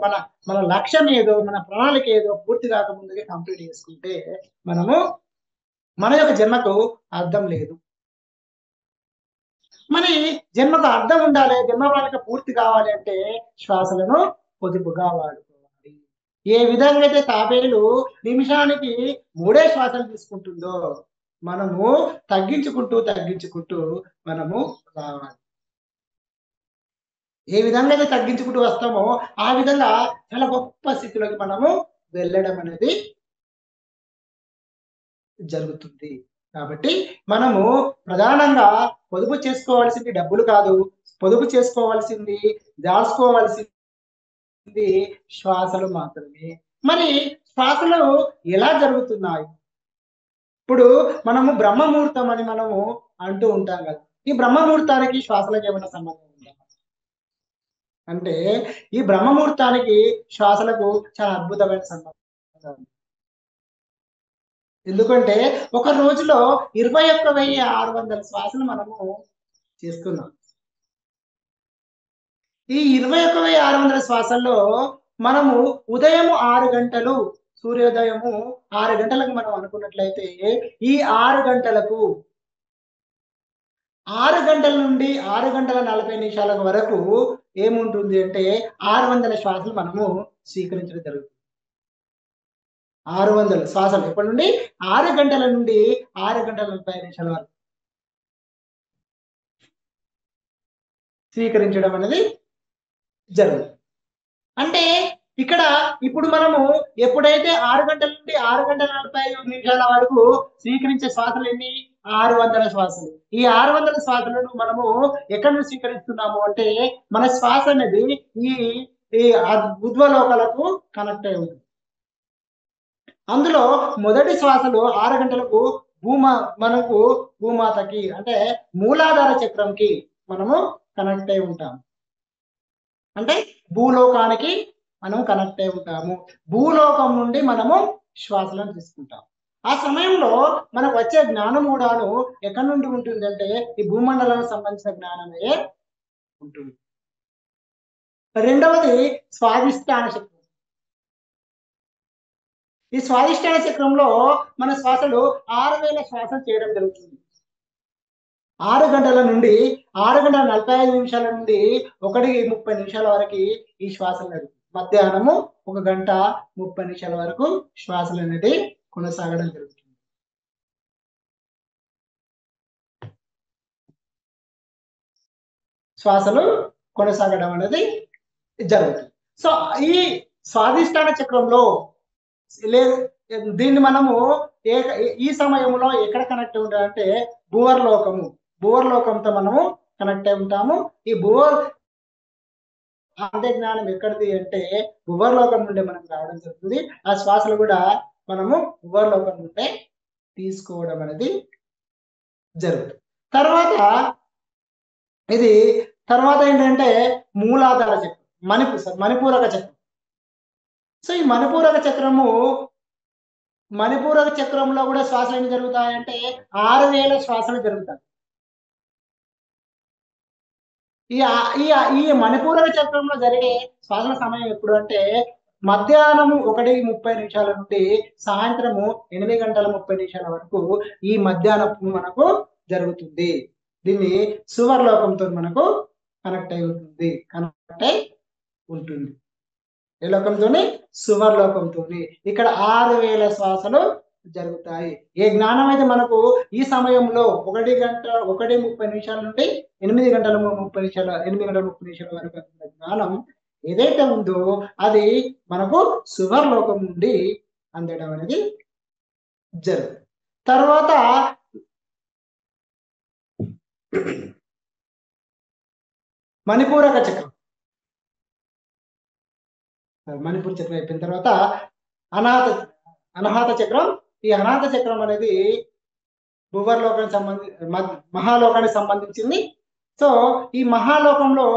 మన లక్ష్యం ఏదో మన ప్రణాళిక ఏదో పూర్తి కాకముందుగా కంప్లీట్ చేసుకుంటే మన యొక్క జన్మకు అర్థం లేదు. మరి జన్మకు అర్థం ఉండాలి, జన్మ ప్రణాళిక పూర్తి కావాలి అంటే శ్వాసలను పొదుపుగా వాడుకోవాలి. ఏ విధంగా అయితే తాబేలు నిమిషానికి 3 శ్వాసలు తీసుకుంటుందో మనము తగ్గించుకుంటూ మనము రావాలి. ఏ విధంగా అయితే తగ్గించుకుంటూ వస్తామో ఆ విధంగా చాలా గొప్ప స్థితిలోకి మనము వెళ్ళడం అనేది జరుగుతుంది. కాబట్టి మనము ప్రధానంగా పొదుపు చేసుకోవాల్సింది డబ్బులు కాదు, పొదుపు చేసుకోవాల్సింది దాచుకోవాల్సింది శ్వాసలు మాత్రమే. మరి శ్వాసలు ఎలా జరుగుతున్నాయి? ఇప్పుడు మనము బ్రహ్మముహూర్తం అని మనము అంటూ ఉంటాం కదా. ఈ బ్రహ్మముహూర్తానికి శ్వాసలకు ఏమైనా సంబంధం ఉందా అంటే ఈ బ్రహ్మముహూర్తానికి శ్వాసలకు చాలా అద్భుతమైన సంబంధం. ఎందుకంటే ఒక రోజులో 21,600 శ్వాసలు మనము చేస్తున్నాం. ఈ 21,600 శ్వాసల్లో మనము ఉదయం 6 గంటలు సూర్యోదయము 6 గంటలకు మనం అనుకున్నట్లయితే ఈ 6 గంటలకు 6 గంటల నుండి 6 గంటల 40 నిమిషాల వరకు ఏముంటుంది అంటే 600 శ్వాసలు మనము స్వీకరించడం జరుగుతుంది. 600 శ్వాసలు ఎప్పటి నుండి 6 గంటల నుండి 6 గంటల 40 నిమిషాల వరకు స్వీకరించడం అనేది జరుగుతుంది. అంటే ఇక్కడ ఇప్పుడు మనము ఎప్పుడైతే 6 గంటల నుండి 6 గంటల 45 నిమిషాల వరకు స్వీకరించే శ్వాసలు ఎన్ని 600 శ్వాసలు. ఈ 600 శ్వాసలను మనము ఎక్కడి నుంచి స్వీకరిస్తున్నాము అంటే మన శ్వాస అనేది ఈ ఉద్వలోకాలకు కనెక్ట్ అయి ఉంటుంది. అందులో మొదటి శ్వాసలు 6 గంటలకు మనకు భూమాతకి అంటే మూలాధార చక్రంకి మనము కనెక్ట్ అయి ఉంటాము. అంటే భూలోకానికి మనం కనెక్ట్ అయి ఉంటాము. భూలోకం నుండి మనము శ్వాసలను తీసుకుంటాం. ఆ సమయంలో మనకు వచ్చే జ్ఞానం కూడాను ఎక్కడి నుండి ఉంటుంది అంటే ఈ భూమండలానికి సంబంధించిన జ్ఞానమే ఉంటుంది. రెండవది స్వాదిష్టాన చక్రం. ఈ స్వాదిష్టాన చక్రంలో మన శ్వాసలు 6000 శ్వాసలు చేయడం జరుగుతుంది. 6 గంటల నుండి 6 గంటల 45 నిమిషాల నుండి 1:30 నిమిషాల వరకు ఈ శ్వాసలు నడుస్తాయి. మధ్యాహ్నము 1 గంట 30 నిమిషాల వరకు శ్వాసలు అనేది కొనసాగడం జరుగుతుంది. శ్వాసలు కొనసాగడం అనేది జరుగుతుంది. సో ఈ స్వాదిష్టాన చక్రంలో దీన్ని మనము ఈ సమయంలో ఎక్కడ కనెక్ట్ ఉంటామంటే భువర్లోకంతో మనము కనెక్ట్ అయి ఉంటాము. ఈ అంతే జ్ఞానం ఎక్కడిది అంటే భువర్లోకం నుండి మనకు రావడం జరుగుతుంది. ఆ శ్వాసలు కూడా మనము భువర్లోకం నుండే తీసుకోవడం అనేది జరుగుతుంది. తర్వాత ఏంటంటే మూలాధార చక్రం, మణిపూరక చక్రం. సో ఈ మణిపూరక చక్రంలో కూడా శ్వాసలు ఎన్ని జరుగుతాయంటే 6000 శ్వాసలు జరుగుతాయి. ఈ మణిపూరక చక్రంలో జరిగే శ్వాసల సమయం ఎప్పుడు అంటే మధ్యాహ్నము 1:30 నిమిషాల నుండి సాయంత్రము 8:30 వరకు ఈ మధ్యాహ్నపు మనకు జరుగుతుంది. దీన్ని సువర్లోకంతో మనకు కనెక్ట్ అయి ఉంటుంది. ఏ లోకంతోని? సువర్లోకంతోని. ఇక్కడ 6000 శ్వాసలు జరుగుతాయి. ఏ జ్ఞానం అయితే మనకు ఈ సమయంలో 1:30 నిమిషాల నుండి 8:30 నిమిషాల వరకు జ్ఞానం ఏదైతే ఉందో అది మనకు సువర్లోకం నుండి అందడం అనేది జరుగుతుంది. తర్వాత మణిపూరక చక్రం. మణిపూర్ చక్రం అయిపోయిన తర్వాత అనాహత చక్రం. ఈ అనాహత చక్రం అనేది మహాలోకానికి సంబంధించింది. సో ఈ మహాలోకంలో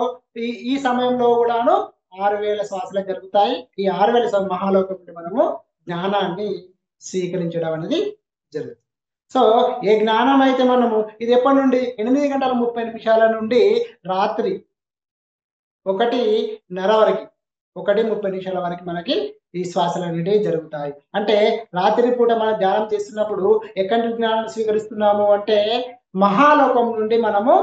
ఈ సమయంలో కూడాను 6000 శ్వాసలు జరుగుతాయి. ఈ 6000 మహాలోకం నుండి మనము జ్ఞానాన్ని స్వీకరించడం అనేది జరుగుతుంది. సో ఏ జ్ఞానం అయితే మనము ఇది ఎప్పటి నుండి 8:30 నుండి రాత్రి 1:30 వరకు 1:30 వరకు మనకి ఈ శ్వాసలు అనేవి జరుగుతాయి. అంటే రాత్రి పూట మనం ధ్యానం చేస్తున్నప్పుడు ఎక్కడి నుండి జ్ఞానాన్ని స్వీకరిస్తున్నాము అంటే మహాలోకం నుండి మనము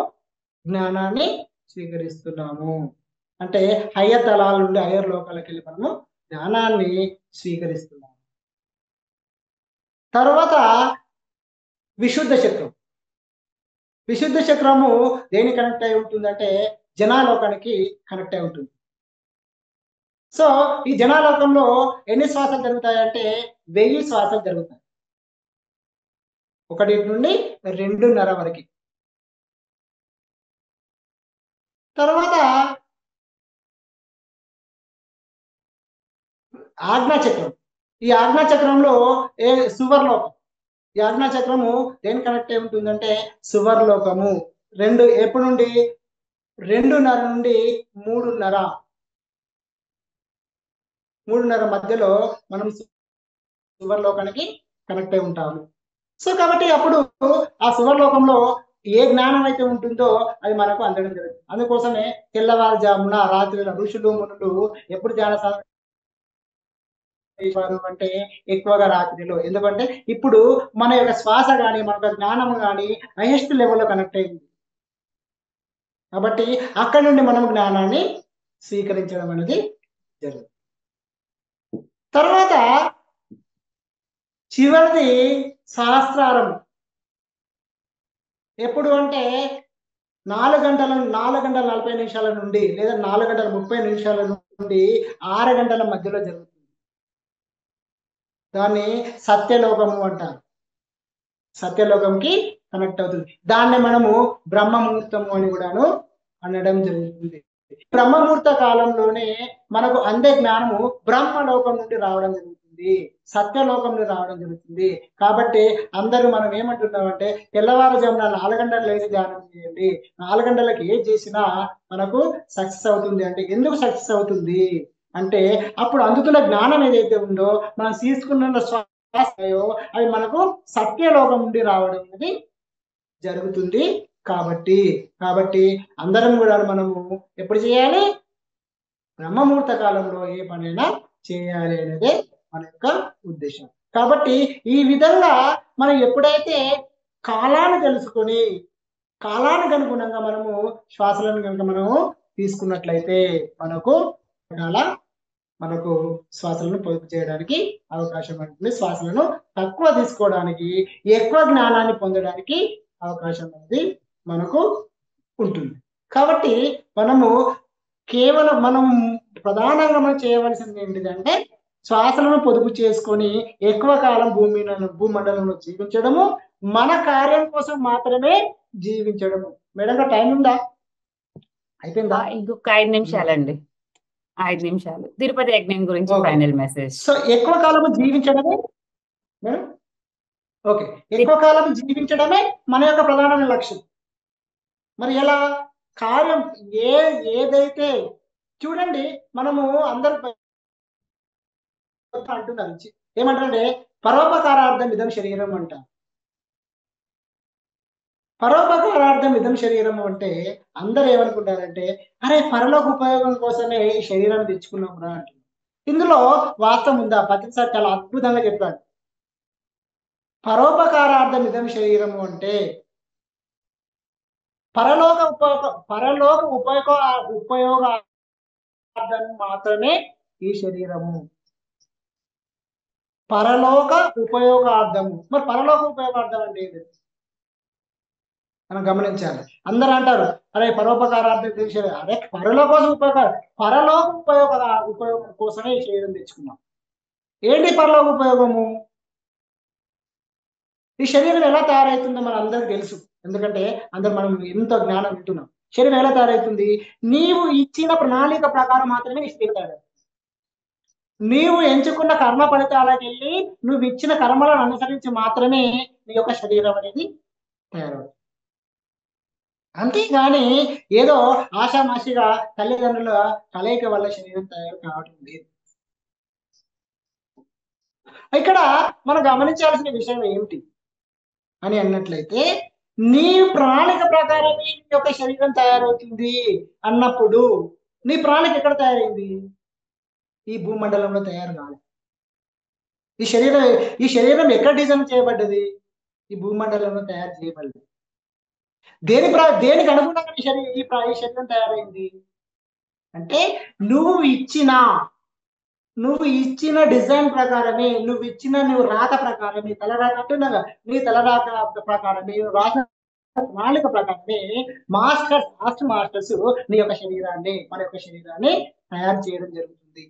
జ్ఞానాన్ని స్వీకరిస్తున్నాము. అంటే హయ్యర్ తలాల నుండి హయ్యర్ లోకాలకు వెళ్ళి మనము జ్ఞానాన్ని స్వీకరిస్తున్నాము. తర్వాత విశుద్ధ చక్రం. విశుద్ధ చక్రము దేని కనెక్ట్ అయి ఉంటుందంటే జనాలోకానికి కనెక్ట్ అయి ఉంటుంది. సో ఈ జనాలోకంలో ఎన్ని శ్వాసలు జరుగుతాయంటే 1000 శ్వాసలు జరుగుతాయి. 1 నుండి 2:30 వరకు. తర్వాత ఆజ్ఞాచక్రం. ఈ ఆజ్ఞాచక్రంలో సువర్లోకం. ఈ ఆజ్ఞాచక్రము దేని కనెక్ట్ అయి ఉంటుందంటే సువర్లోకము. ఎప్పటి నుండి 2:30 నుండి 3:30 మధ్యలో మనం సువర్లోకానికి కనెక్ట్ అయి ఉంటాము. సో కాబట్టి అప్పుడు ఆ సువర్లోకంలో ఏ జ్ఞానం అయితే ఉంటుందో అది మనకు అందడం జరుగుతుంది. అందుకోసమే తెల్లవారుజామున రాత్రి ఋషులు మునులు ఎప్పుడు ధ్యాన అంటే ఎక్కువగా రాత్రిలో. ఎందుకంటే ఇప్పుడు మన యొక్క శ్వాస కానీ మన యొక్క జ్ఞానం కానీ హైయెస్ట్ లెవెల్లో కనెక్ట్ అయింది. కాబట్టి అక్కడి నుండి మనం జ్ఞానాన్ని స్వీకరించడం అనేది జరుగుతుంది. తర్వాత చివరిది సహస్రారం. ఎప్పుడు అంటే 4:40 నుండి లేదా 4:30 నుండి 6 గంటల మధ్యలో జరుగుతుంది. దాన్ని సత్యలోకము అంటారు. సత్యలోకంకి కనెక్ట్ అవుతుంది. దాన్ని మనము బ్రహ్మముహూర్తము అని కూడాను అనడం జరుగుతుంది. బ్రహ్మముహూర్త కాలంలోనే మనకు అందే జ్ఞానము బ్రహ్మలోకం నుండి రావడం జరుగుతుంది, సత్యలోకం నుండి రావడం జరుగుతుంది. కాబట్టి అందరూ మనం ఏమంటున్నామంటే తెల్లవారుజామున 4 గంటలకు లేచి ధ్యానం చేయండి. 4 గంటలకు ఏం చేసినా మనకు సక్సెస్ అవుతుంది. అంటే ఎందుకు సక్సెస్ అవుతుంది అంటే అప్పుడు అందుతున్న జ్ఞానం ఏదైతే ఉందో మనం తీసుకున్న శ్వాసయో అవి మనకు సత్యలోకం నుండి రావడం అనేది జరుగుతుంది. కాబట్టి అందరం కూడా మనము ఎప్పుడు చేయాలి? బ్రహ్మముహూర్త కాలంలో ఏ పనైనా చేయాలి అనేదే మన యొక్క ఉద్దేశం. కాబట్టి ఈ విధంగా మనం ఎప్పుడైతే కాలాన్ని తెలుసుకొని కాలానికి అనుగుణంగా మనము శ్వాసలను కనుక మనము తీసుకున్నట్లయితే మనకు శ్వాసలను పొదుపు చేయడానికి అవకాశం ఉంటుంది. శ్వాసలను తక్కువ తీసుకోవడానికి, ఎక్కువ జ్ఞానాన్ని పొందడానికి అవకాశం అనేది మనకు ఉంటుంది. కాబట్టి మనం ప్రధానంగా మనం చేయవలసింది ఏంటిదంటే శ్వాసలను పొదుపు చేసుకొని ఎక్కువ కాలం భూమండలంలో జీవించడము, మన కార్యం కోసం మాత్రమే జీవించడము. మేడం గారు టైం ఉందా? అయిపోయిందా? ఇంకొక 5 నిమిషాలండి. 5 నిమిషాలు. తిరుపతి యజ్ఞం గురించి ఓకే. Final message. సో ఎక్కువ కాలం జీవించడమే మేడం. ఓకే, ఎక్కువ కాలం జీవించడమే మన యొక్క ప్రధానమైన లక్ష్యం. మరి ఎలా కార్యం ఏదైతే చూడండి, మనము అందరు అంటున్నారు, ఏమంటారంటే పరోపకారార్థం ఇదం శరీరం అంటారు. పరోపకారార్థం ఇదం శరీరం అంటే అందరు ఏమనుకుంటారంటే అరే పరలోక ఉపయోగం కోసమే ఈ శరీరాన్ని తెచ్చుకున్నాం రా అంటున్నారు. ఇందులో వాస్తవం ఉందా? పత్రిక సార్ చాలా అద్భుతంగా చెప్పాడు. పరోపకారార్థం ఇదం శరీరము అంటే పరలోక ఉపయోగార్థం మాత్రమే ఈ శరీరము. పరలోక ఉపయోగార్థము. మరి పరలోక ఉపయోగార్థం అంటే ఏంటి మనం గమనించాలి. అందరూ అంటారు అరే పరోపకారార్థం తెలిసేది. అదే పరలోకం ఉపయోగం కోసమే ఈ శరీరం తెచ్చుకున్నాం. ఏంటి పరలోక ఉపయోగము? ఈ శరీరం ఎలా తయారవుతుందో మన అందరికి తెలుసు. ఎందుకంటే మనం ఎంతో జ్ఞానం వింటున్నాం. శరీరం ఎలా తయారవుతుంది? నీవు ఇచ్చిన ప్రణాళిక ప్రకారం మాత్రమే నీ శరీరం తయారవుతుంది. నీవు ఎంచుకున్న కర్మ ఫలితాలకు వెళ్ళి నువ్వు ఇచ్చిన కర్మలను అనుసరించి మాత్రమే నీ యొక్క శరీరం అనేది తయారవుతుంది. అంతేగాని ఏదో ఆషామాషిగా తల్లిదండ్రుల కలయిక వల్ల శరీరం తయారు కావటం లేదు. ఇక్కడ మనం గమనించాల్సిన విషయం ఏమిటి అని అన్నట్లయితే, నీ ప్రణాళిక ప్రకారం నీ యొక్క శరీరం తయారవుతుంది అన్నప్పుడు నీ ప్రణాళిక ఎక్కడ తయారైంది? ఈ భూమండలంలో తయారు కాదు. ఈ శరీరం ఎక్కడ డిజైన్ చేయబడ్డది? ఈ భూమండలంలో తయారు చేయబడ్డది. దేనికి అనుగుణంగా ఈ శరీరం తయారైంది అంటే నువ్వు ఇచ్చిన డిజైన్ ప్రకారమే, నువ్వు రాత ప్రకారం, నీ తలరాత అంటున్నాగా, నీ తలరాత ప్రకారం నీ రాసిన ప్రణాళిక ప్రకారమే మాస్టర్స్ నీ యొక్క శరీరాన్ని, మన యొక్క శరీరాన్ని తయారు చేయడం జరుగుతుంది.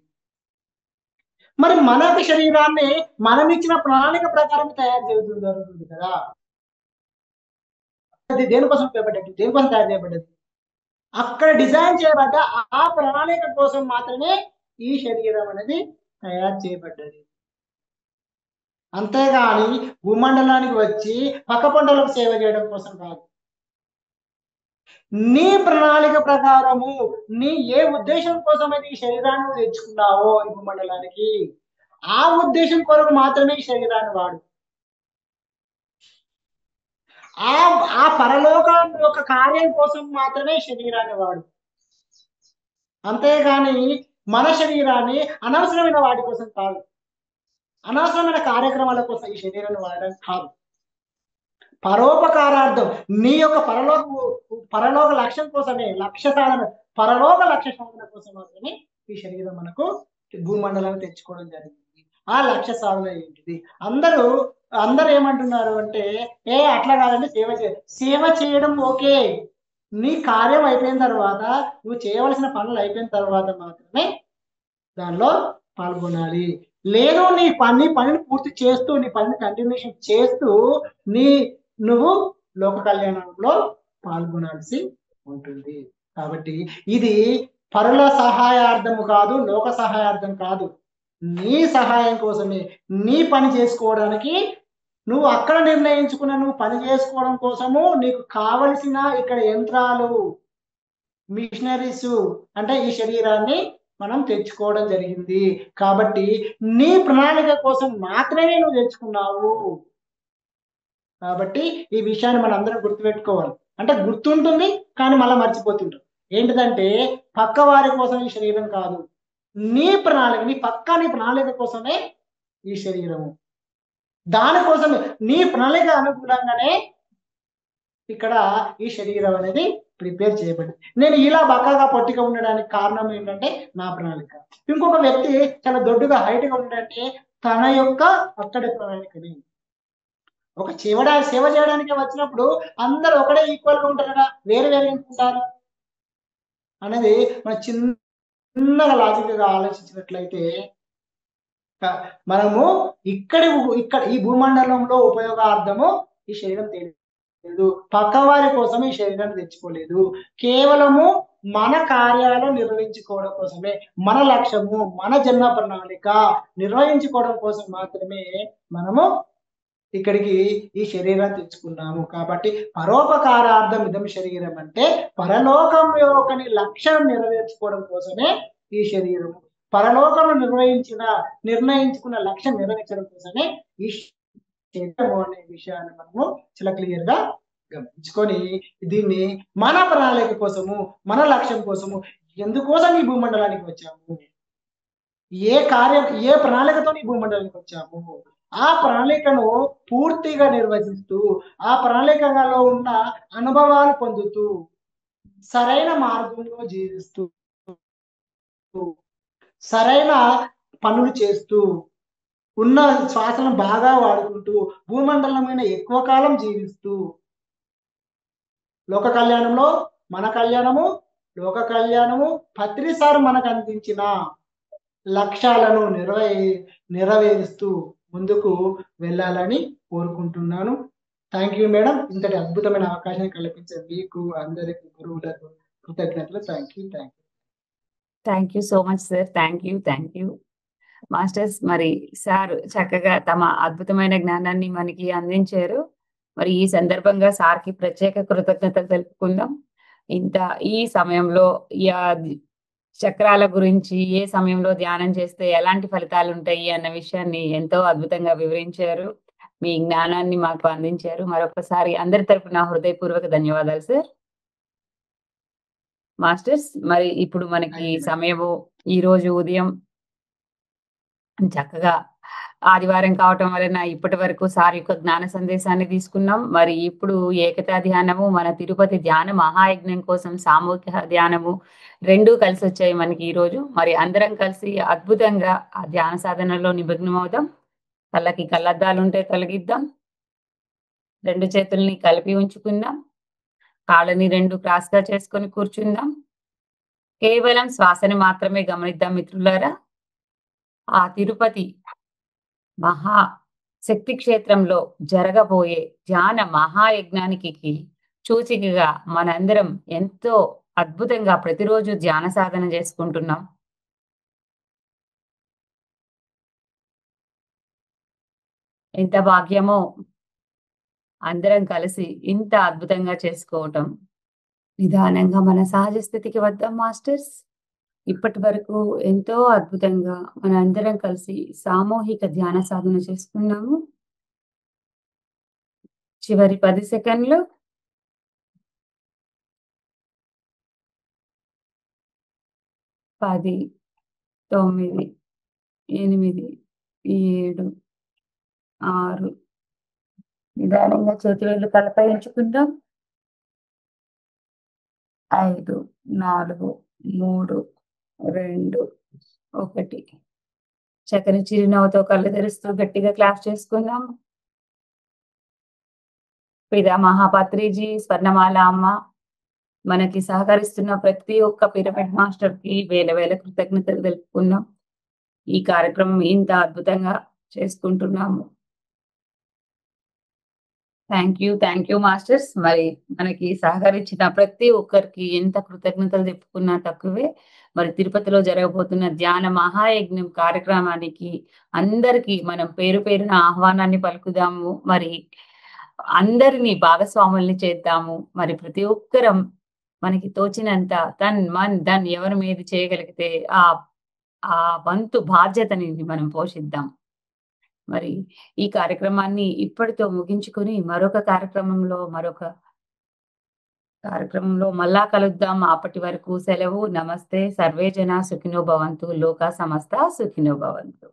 మరి మన యొక్క శరీరాన్ని మనం ఇచ్చిన ప్రణాళిక ప్రకారం తయారు చేయడం జరుగుతుంది కదా. అది దేనికోసం తయారు చేయబడ్డది? అక్కడ డిజైన్ చేయబడ్డ ఆ ప్రణాళిక కోసం మాత్రమే ఈ శరీరం అనేది తయారు చేయబడ్డది. అంతేగాని భూమండలానికి వచ్చి పక్క పంటలకు సేవ చేయడం కోసం కాదు. నీ ప్రణాళిక ప్రకారము నీ ఏ ఉద్దేశం కోసమైతే ఈ శరీరాన్ని తెచ్చుకున్నావో ఈ భూమండలానికి, ఆ ఉద్దేశం కొరకు మాత్రమే ఈ శరీరాన్ని వాడు. ఆ పరలోకం యొక్క కార్యం కోసం మాత్రమే శరీరాన్ని వాడు. అంతేగాని మన శరీరాన్ని అనవసరమైన వాటి కోసం కాదు, అనవసరమైన కార్యక్రమాల కోసం ఈ శరీరాన్ని వాడడం కాదు. పరోపకారార్థం నీ యొక్క పరలోక లక్ష్యం కోసమే, పరలోక లక్ష్య సాధన కోసం మాత్రమే ఈ శరీరం మనకు భూమండలాన్ని తెచ్చుకోవడం జరిగింది. ఆ లక్ష్య సాధన ఏంటిది? అందరూ ఏమంటున్నారు అంటే అట్లా కాదండి, సేవ చేయడం ఓకే, నీ కార్యం అయిపోయిన తర్వాత, నువ్వు చేయవలసిన పనులు అయిపోయిన తర్వాత మాత్రమే దానిలో పాల్గొనాలి. లేదు నీ పనిని పూర్తి చేస్తూ, నీ పనిని కంటిన్యూషన్ చేస్తూ నువ్వు లోక కళ్యాణంలో పాల్గొనాల్సి ఉంటుంది. కాబట్టి ఇది పరుల సహాయార్థము కాదు, లోక సహాయార్థం కాదు, నీ సహాయం కోసమే. నీ పని చేసుకోవడానికి నువ్వు అక్కడ నిర్ణయించుకున్న నువ్వు పని చేసుకోవడం కోసము నీకు కావలసిన ఇక్కడ యంత్రాలు, మిషనరీస్ అంటే ఈ శరీరాన్ని మనం తెచ్చుకోవడం జరిగింది. కాబట్టి నీ ప్రణాళిక కోసం మాత్రమే నువ్వు తెచ్చుకున్నావు. కాబట్టి ఈ విషయాన్ని మనం అందరం గుర్తుపెట్టుకోవాలి. అంటే గుర్తుంటుంది కానీ మళ్ళీ మర్చిపోతుంటాం. ఏంటిదంటే పక్క వారి కోసం ఈ శరీరం కాదు, నీ ప్రణాళిక, నీ ప్రణాళిక కోసమే ఈ శరీరము. దానికోసమే నీ ప్రణాళిక అనుగుణంగానే ఇక్కడ ఈ శరీరం అనేది ప్రిపేర్ చేయబడింది. నేను ఇలా బక్కగా పొట్టిగా ఉండడానికి కారణం ఏంటంటే నా ప్రణాళిక. ఇంకొక వ్యక్తి చాలా దొడ్డుగా హైట్గా ఉండడానికి తన యొక్క అక్కడి ప్రణాళికని. ఒక సేవ చేయడానికి వచ్చినప్పుడు అందరూ ఒకడే ఈక్వల్ గా ఉంటారు కదా, వేరే వేరే ఉంటారు అనేది మన చిన్నగా లాజిక్ గా ఆలోచించినట్లయితే మనము ఇక్కడ ఈ భూమండలంలో ఉపయోగార్థము ఈ శరీరం లేదు, పక్కవారి కోసం ఈ శరీరాన్ని తెచ్చుకోలేదు, కేవలము మన కార్యాలు నిర్వహించుకోవడం కోసమే, మన లక్ష్యము, మన జన్మ ప్రణాళిక నిర్వహించుకోవడం కోసం మాత్రమే మనము ఇక్కడికి ఈ శరీరాన్ని తెచ్చుకున్నాము. కాబట్టి పరోపకారార్థం ఇదం శరీరం అంటే పరలోకం యొక్కని లక్ష్యం నెరవేర్చుకోవడం కోసమే ఈ శరీరము, పరలోకంలో నిర్ణయించుకున్న లక్ష్యం నెరవేర్చడం కోసమే ఈ శరీరము అనే విషయాన్ని మనము చాలా క్లియర్ గా గమనించుకొని దీన్ని మన ప్రణాళిక కోసము, మన లక్ష్యం కోసము, ఎందుకోసం ఈ భూమండలానికి వచ్చాము, ఏ ప్రణాళికతో ఈ భూమండలానికి వచ్చాము, ఆ ప్రణాళికను పూర్తిగా నిర్వహిస్తూ, ఆ ప్రణాళికలో ఉన్న అనుభవాలు పొందుతూ, సరైన మార్గంలో జీవిస్తూ, సరైన పనులు చేస్తూ, ఉన్న శ్వాసను బాగా వాడుకుంటూ, భూమండలమైన ఎక్కువ కాలం జీవిస్తూ, లోక కళ్యాణంలో మన కళ్యాణము, లోక కళ్యాణము ప్రతిసారి మనకు అందించిన లక్ష్యాలను నెరవేరుస్తూ ముందుకు వెళ్ళాలని కోరుకుంటున్నాను. థ్యాంక్ యూ మేడం, ఇంతటి అద్భుతమైన అవకాశం కల్పించే మీకు అందరికి గురువులకు కృతజ్ఞతలు. Thank you so much sir. Thank you masters. మరి సార్ చక్కగా తమ అద్భుతమైన జ్ఞానాన్ని మనకి అందించారు. మరి ఈ సందర్భంగా సార్కి ప్రత్యేక కృతజ్ఞతలు తెలుపుకుందాం. ఈ సమయంలో చక్రాల గురించి ఏ సమయంలో ధ్యానం చేస్తే ఎలాంటి ఫలితాలు ఉంటాయి అన్న విషయాన్ని ఎంతో అద్భుతంగా వివరించారు. మీ జ్ఞానాన్ని మాకు అందించారు. మరొకసారి అందరి తరపున హృదయపూర్వక ధన్యవాదాలు సార్. మాస్టర్స్, మరి ఇప్పుడు మనకి సమయము ఈ రోజు ఉదయం చక్కగా ఆదివారం కావటం వలన ఇప్పటి వరకు సార్ యొక్క జ్ఞాన సందేశాన్ని తీసుకున్నాం. మరి ఇప్పుడు ఏకతా ధ్యానము, మన తిరుపతి ధ్యాన మహాయజ్ఞం కోసం సామూహిక ధ్యానము రెండూ కలిసి వచ్చాయి మనకి ఈ రోజు. మరి అందరం కలిసి అద్భుతంగా ఆ ధ్యాన సాధనలో నిమగ్నం అవుదాం. కళ్ళకి కళ్ళద్దాలు ఉంటే తొలగిద్దాం. రెండు చేతుల్ని కలిపి ఉంచుకుందాం. కాళ్ళని రెండు క్రాస్ గా చేసుకొని కూర్చుందాం. కేవలం శ్వాసని మాత్రమే గమనిద్దాం మిత్రులారా. ఆ తిరుపతి మహా శక్తి క్షేత్రంలో జరగబోయే ధ్యాన మహాయజ్ఞానికి సూచికగా మనందరం ఎంతో అద్భుతంగా ప్రతిరోజు ధ్యాన సాధన చేసుకుంటున్నాం. ఎంత భాగ్యమో అందరం కలిసి ఇంత అద్భుతంగా చేసుకోవటం. నిదానంగా మన సహజ స్థితికి వద్దాం మాస్టర్స్. ఇప్పటి వరకు ఎంతో అద్భుతంగా మన అందరం కలిసి సామూహిక ధ్యాన సాధన చేసుకున్నాము. చివరి 10 సెకండ్లు. 10, 9, 8, 7, 6. నిదానంగా చేతి వేళ్ళు తలపై ఉంచుకుందాం. 5, 4, 3, 2, 1. చక్కని చిరునవ్వుతో కళ్ళు తెరుస్తూ గట్టిగా క్లాప్ చేసుకుందాం. పితా మహాపాత్రిజీ, స్వర్ణమాల అమ్మ, మనకి సహకరిస్తున్న ప్రతి ఒక్క పిరమిడ్ మాస్టర్ కి వేల కృతజ్ఞతలు తెలుపుకుందాం. ఈ కార్యక్రమం ఇంత అద్భుతంగా చేసుకుంటున్నాము. Thank you masters. మరి మనకి సహకరించిన ప్రతి ఒక్కరికి ఎంత కృతజ్ఞతలు చెప్పుకున్నా తక్కువే. మరి తిరుపతిలో జరగబోతున్న ధ్యాన మహాయజ్ఞం కార్యక్రమానికి అందరికీ మనం పేరు పేరున ఆహ్వానాన్ని పలుకుదాము. మరి అందరినీ భాగస్వాముల్ని చేద్దాము. మరి ప్రతి ఒక్కరం మనకి తోచినంత తన్ మన్ ధన్ ఎవరి మీద చేయగలిగితే ఆ వంతు బాధ్యతని మనం పోషిద్దాం. మరి ఈ కార్యక్రమాన్ని ఇప్పటితో ముగించుకొని మరొక కార్యక్రమంలో మరొక కార్యక్రమంలో మళ్ళా కలుద్దాం. అప్పటి వరకు సెలవు. నమస్తే. సర్వే జన సుఖినో భవంతు. లోకా సమస్త సుఖినో భవంతు.